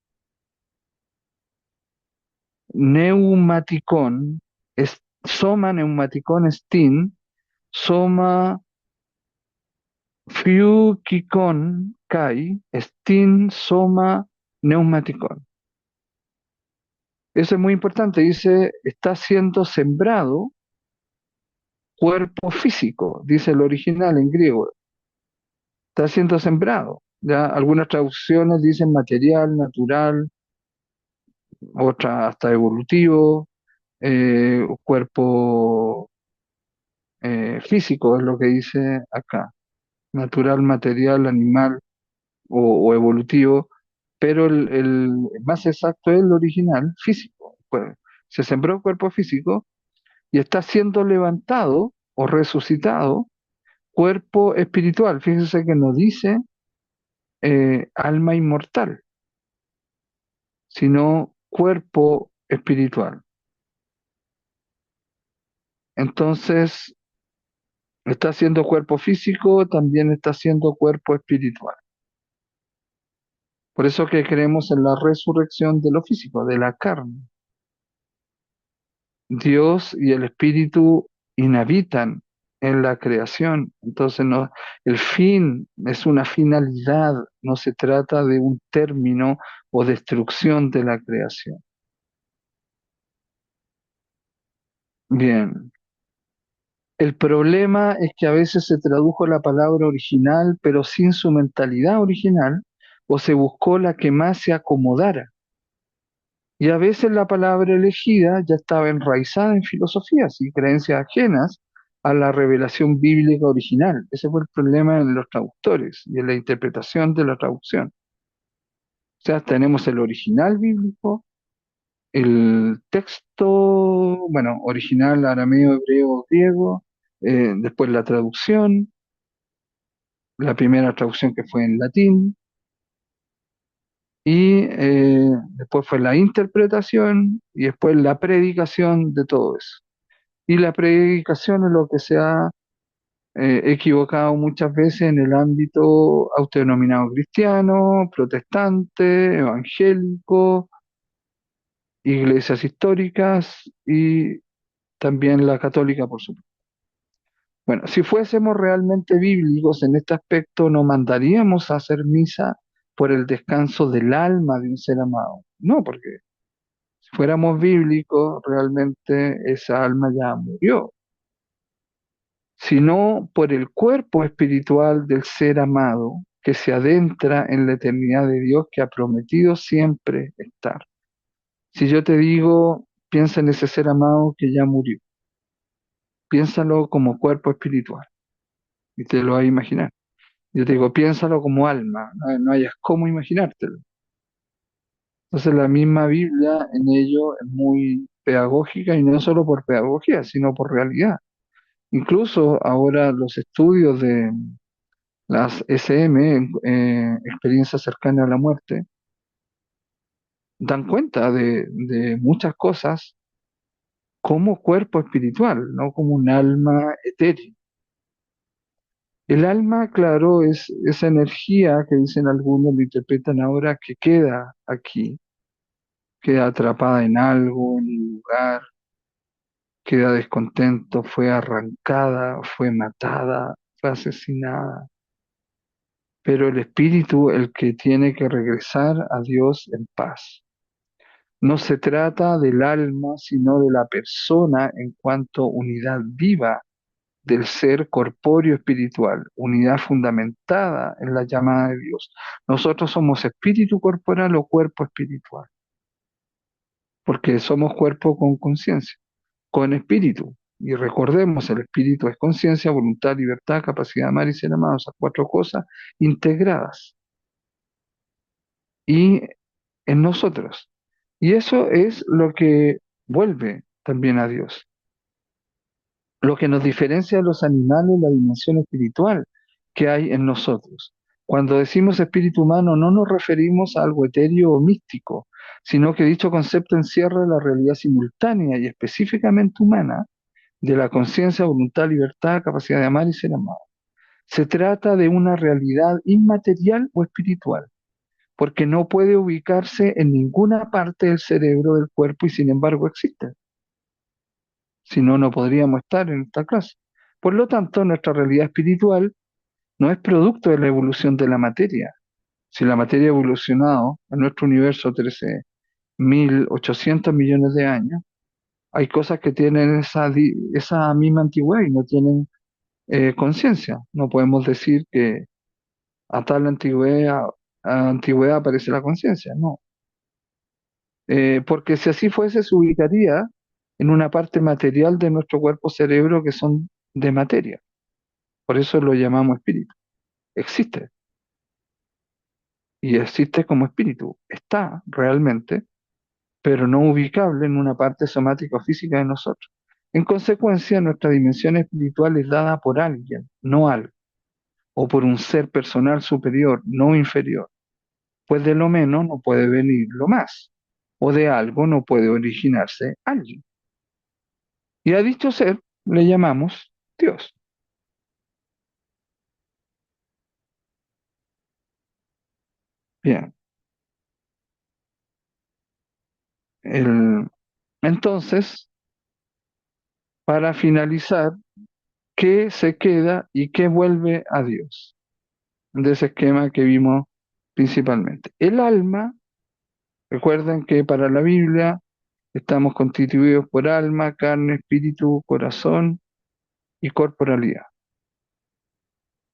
neumatikon, soma neumatikon estin, soma fiukikon kai, estin soma neumatikon. Eso es muy importante, dice, está siendo sembrado cuerpo físico, dice el original en griego, está siendo sembrado. Ya algunas traducciones dicen material, natural, otras hasta evolutivo, cuerpo físico es lo que dice acá, natural, material, animal o evolutivo, pero el más exacto es el original, físico. Pues, se sembró cuerpo físico y está siendo levantado o resucitado cuerpo espiritual. Fíjense que no dice alma inmortal, sino cuerpo espiritual. Entonces, está haciendo cuerpo físico, también está haciendo cuerpo espiritual. Por eso que creemos en la resurrección de lo físico, de la carne. Dios y el espíritu inhabitan en la creación. Entonces, no, el fin es una finalidad, no se trata de un término o destrucción de la creación. Bien. El problema es que a veces se tradujo la palabra original, pero sin su mentalidad original, o se buscó la que más se acomodara. Y a veces la palabra elegida ya estaba enraizada en filosofías y creencias ajenas a la revelación bíblica original. Ese fue el problema en los traductores y en la interpretación de la traducción. O sea, tenemos el original bíblico, el texto, bueno, original arameo, hebreo, griego, después la traducción, la primera traducción que fue en latín, y después fue la interpretación y después la predicación de todo eso. Y la predicación es lo que se ha equivocado muchas veces en el ámbito autodenominado cristiano, protestante, evangélico, iglesias históricas y también la católica, por supuesto. Bueno, si fuésemos realmente bíblicos en este aspecto, no mandaríamos a hacer misa por el descanso del alma de un ser amado. No, porque si fuéramos bíblicos, realmente esa alma ya murió, sino por el cuerpo espiritual del ser amado que se adentra en la eternidad de Dios que ha prometido siempre estar. Si yo te digo, piensa en ese ser amado que ya murió, piénsalo como cuerpo espiritual y te lo vas a imaginar. Yo te digo, piénsalo como alma, no hayas cómo imaginártelo. Entonces la misma Biblia en ello es muy pedagógica y no solo por pedagogía, sino por realidad. Incluso ahora los estudios de las SM, experiencias cercanas a la muerte, dan cuenta de muchas cosas como cuerpo espiritual, no como un alma etéreo. El alma, claro, es esa energía que dicen algunos, lo interpretan ahora, que queda aquí, queda atrapada en algo, en un lugar, queda descontento, fue arrancada, fue matada, fue asesinada. Pero el espíritu, el que tiene que regresar a Dios en paz. No se trata del alma, sino de la persona en cuanto unidad viva del ser corpóreo espiritual, unidad fundamentada en la llamada de Dios. Nosotros somos espíritu corporal o cuerpo espiritual, porque somos cuerpo con conciencia, con espíritu. Y recordemos, el espíritu es conciencia, voluntad, libertad, capacidad de amar y ser amado, esas cuatro cosas integradas y en nosotros. Y eso es lo que vuelve también a Dios. Lo que nos diferencia de los animales es la dimensión espiritual que hay en nosotros. Cuando decimos espíritu humano no nos referimos a algo etéreo o místico, sino que dicho concepto encierra la realidad simultánea y específicamente humana de la conciencia, voluntad, libertad, capacidad de amar y ser amado. Se trata de una realidad inmaterial o espiritual, porque no puede ubicarse en ninguna parte del cerebro del cuerpo y sin embargo existe. Si no, no podríamos estar en esta clase. Por lo tanto, nuestra realidad espiritual no es producto de la evolución de la materia. Si la materia ha evolucionado en nuestro universo 13.800 millones de años, hay cosas que tienen esa misma antigüedad y no tienen conciencia. No podemos decir que a tal antigüedad aparece la conciencia, no. Porque si así fuese, se ubicaría en una parte material de nuestro cuerpo cerebro que son de materia. Por eso lo llamamos espíritu. Existe y existe como espíritu. Está realmente, pero no ubicable en una parte somática o física de nosotros. En consecuencia, nuestra dimensión espiritual es dada por alguien, no algo, o por un ser personal superior, no inferior. Pues de lo menos no puede venir lo más, o de algo no puede originarse alguien. Y a dicho ser le llamamos Dios. Bien, el- entonces, para finalizar, ¿qué se queda y qué vuelve a Dios? De ese esquema que vimos principalmente. El alma, recuerden que para la Biblia estamos constituidos por alma, carne, espíritu, corazón y corporalidad.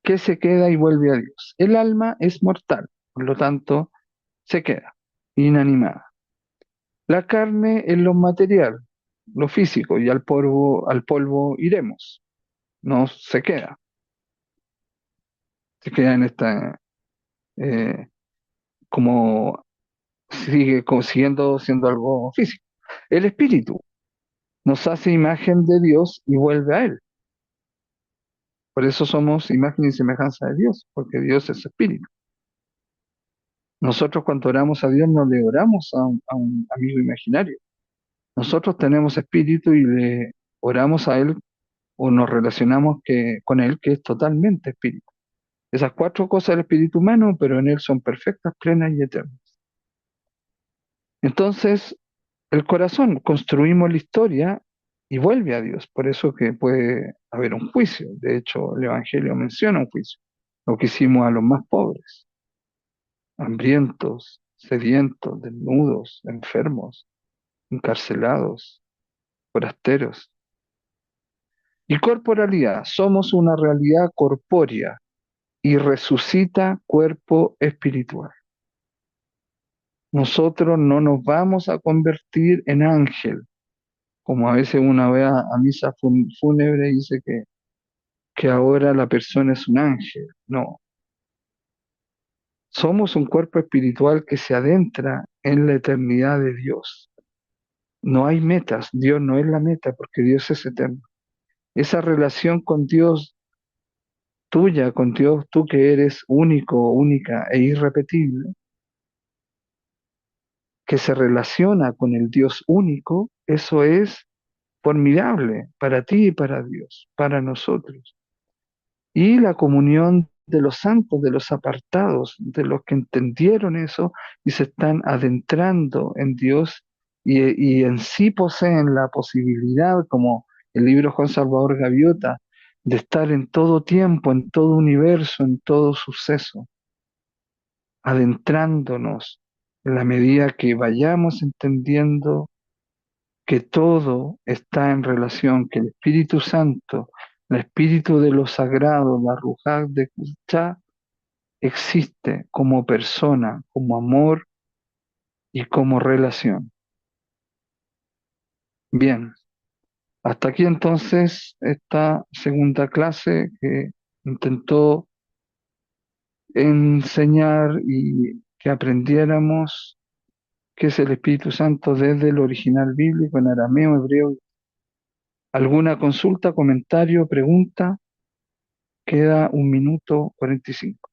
¿Qué se queda y vuelve a Dios? El alma es mortal, por lo tanto, se queda inanimada. La carne es lo material, lo físico, y al polvo iremos. No se queda en esta, eh, como sigue siguiendo siendo algo físico. El espíritu nos hace imagen de Dios y vuelve a Él. Por eso somos imagen y semejanza de Dios, porque Dios es espíritu. Nosotros cuando oramos a Dios no le oramos a un amigo imaginario. Nosotros tenemos espíritu y le oramos a Él o nos relacionamos con Él, que es totalmente espíritu. Esas cuatro cosas del espíritu humano, pero en Él son perfectas, plenas y eternas. Entonces, el corazón, construimos la historia y vuelve a Dios. Por eso que puede haber un juicio. De hecho, el Evangelio menciona un juicio. Lo que hicimos a los más pobres, hambrientos, sedientos, desnudos, enfermos, encarcelados, forasteros. Y corporalidad, somos una realidad corpórea y resucita cuerpo espiritual. Nosotros no nos vamos a convertir en ángel, como a veces uno ve a misa fúnebre y dice que ahora la persona es un ángel. No, somos un cuerpo espiritual que se adentra en la eternidad de Dios. No hay metas, Dios no es la meta porque Dios es eterno. Esa relación con Dios tuya, con Dios, tú que eres único, única e irrepetible, que se relaciona con el Dios único, eso es formidable para ti y para Dios, para nosotros. Y la comunión de los santos, de los apartados, de los que entendieron eso y se están adentrando en Dios y en sí poseen la posibilidad, como el libro Juan Salvador Gaviota, de estar en todo tiempo, en todo universo, en todo suceso, adentrándonos en la medida que vayamos entendiendo que todo está en relación, que el Espíritu Santo, el Espíritu de lo sagrado, la Ruaj de Kuchá, existe como persona, como amor y como relación. Bien, hasta aquí entonces esta segunda clase que intentó enseñar y que aprendiéramos qué es el Espíritu Santo desde el original bíblico en arameo, hebreo. ¿Alguna consulta, comentario, pregunta? Queda 1 minuto 45.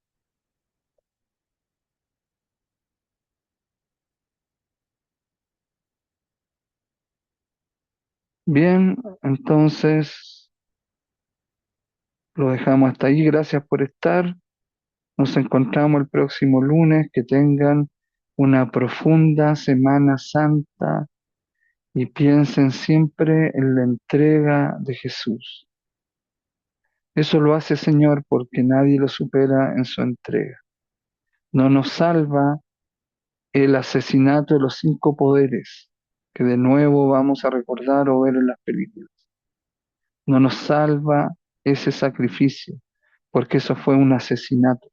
Bien, entonces lo dejamos hasta ahí. Gracias por estar. Nos encontramos el próximo lunes. Que tengan una profunda Semana Santa y piensen siempre en la entrega de Jesús. Eso lo hace Señor porque nadie lo supera en su entrega. No nos salva el asesinato de los 5 poderes, que de nuevo vamos a recordar o ver en las películas. No nos salva ese sacrificio, porque eso fue un asesinato.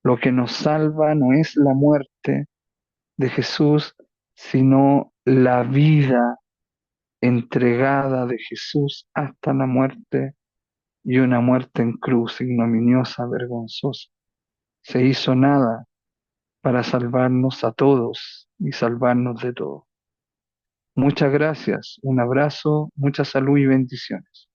Lo que nos salva no es la muerte de Jesús, sino la vida entregada de Jesús hasta la muerte y una muerte en cruz ignominiosa, vergonzosa. Se hizo nada para salvarnos a todos y salvarnos de todo. Muchas gracias, un abrazo, mucha salud y bendiciones.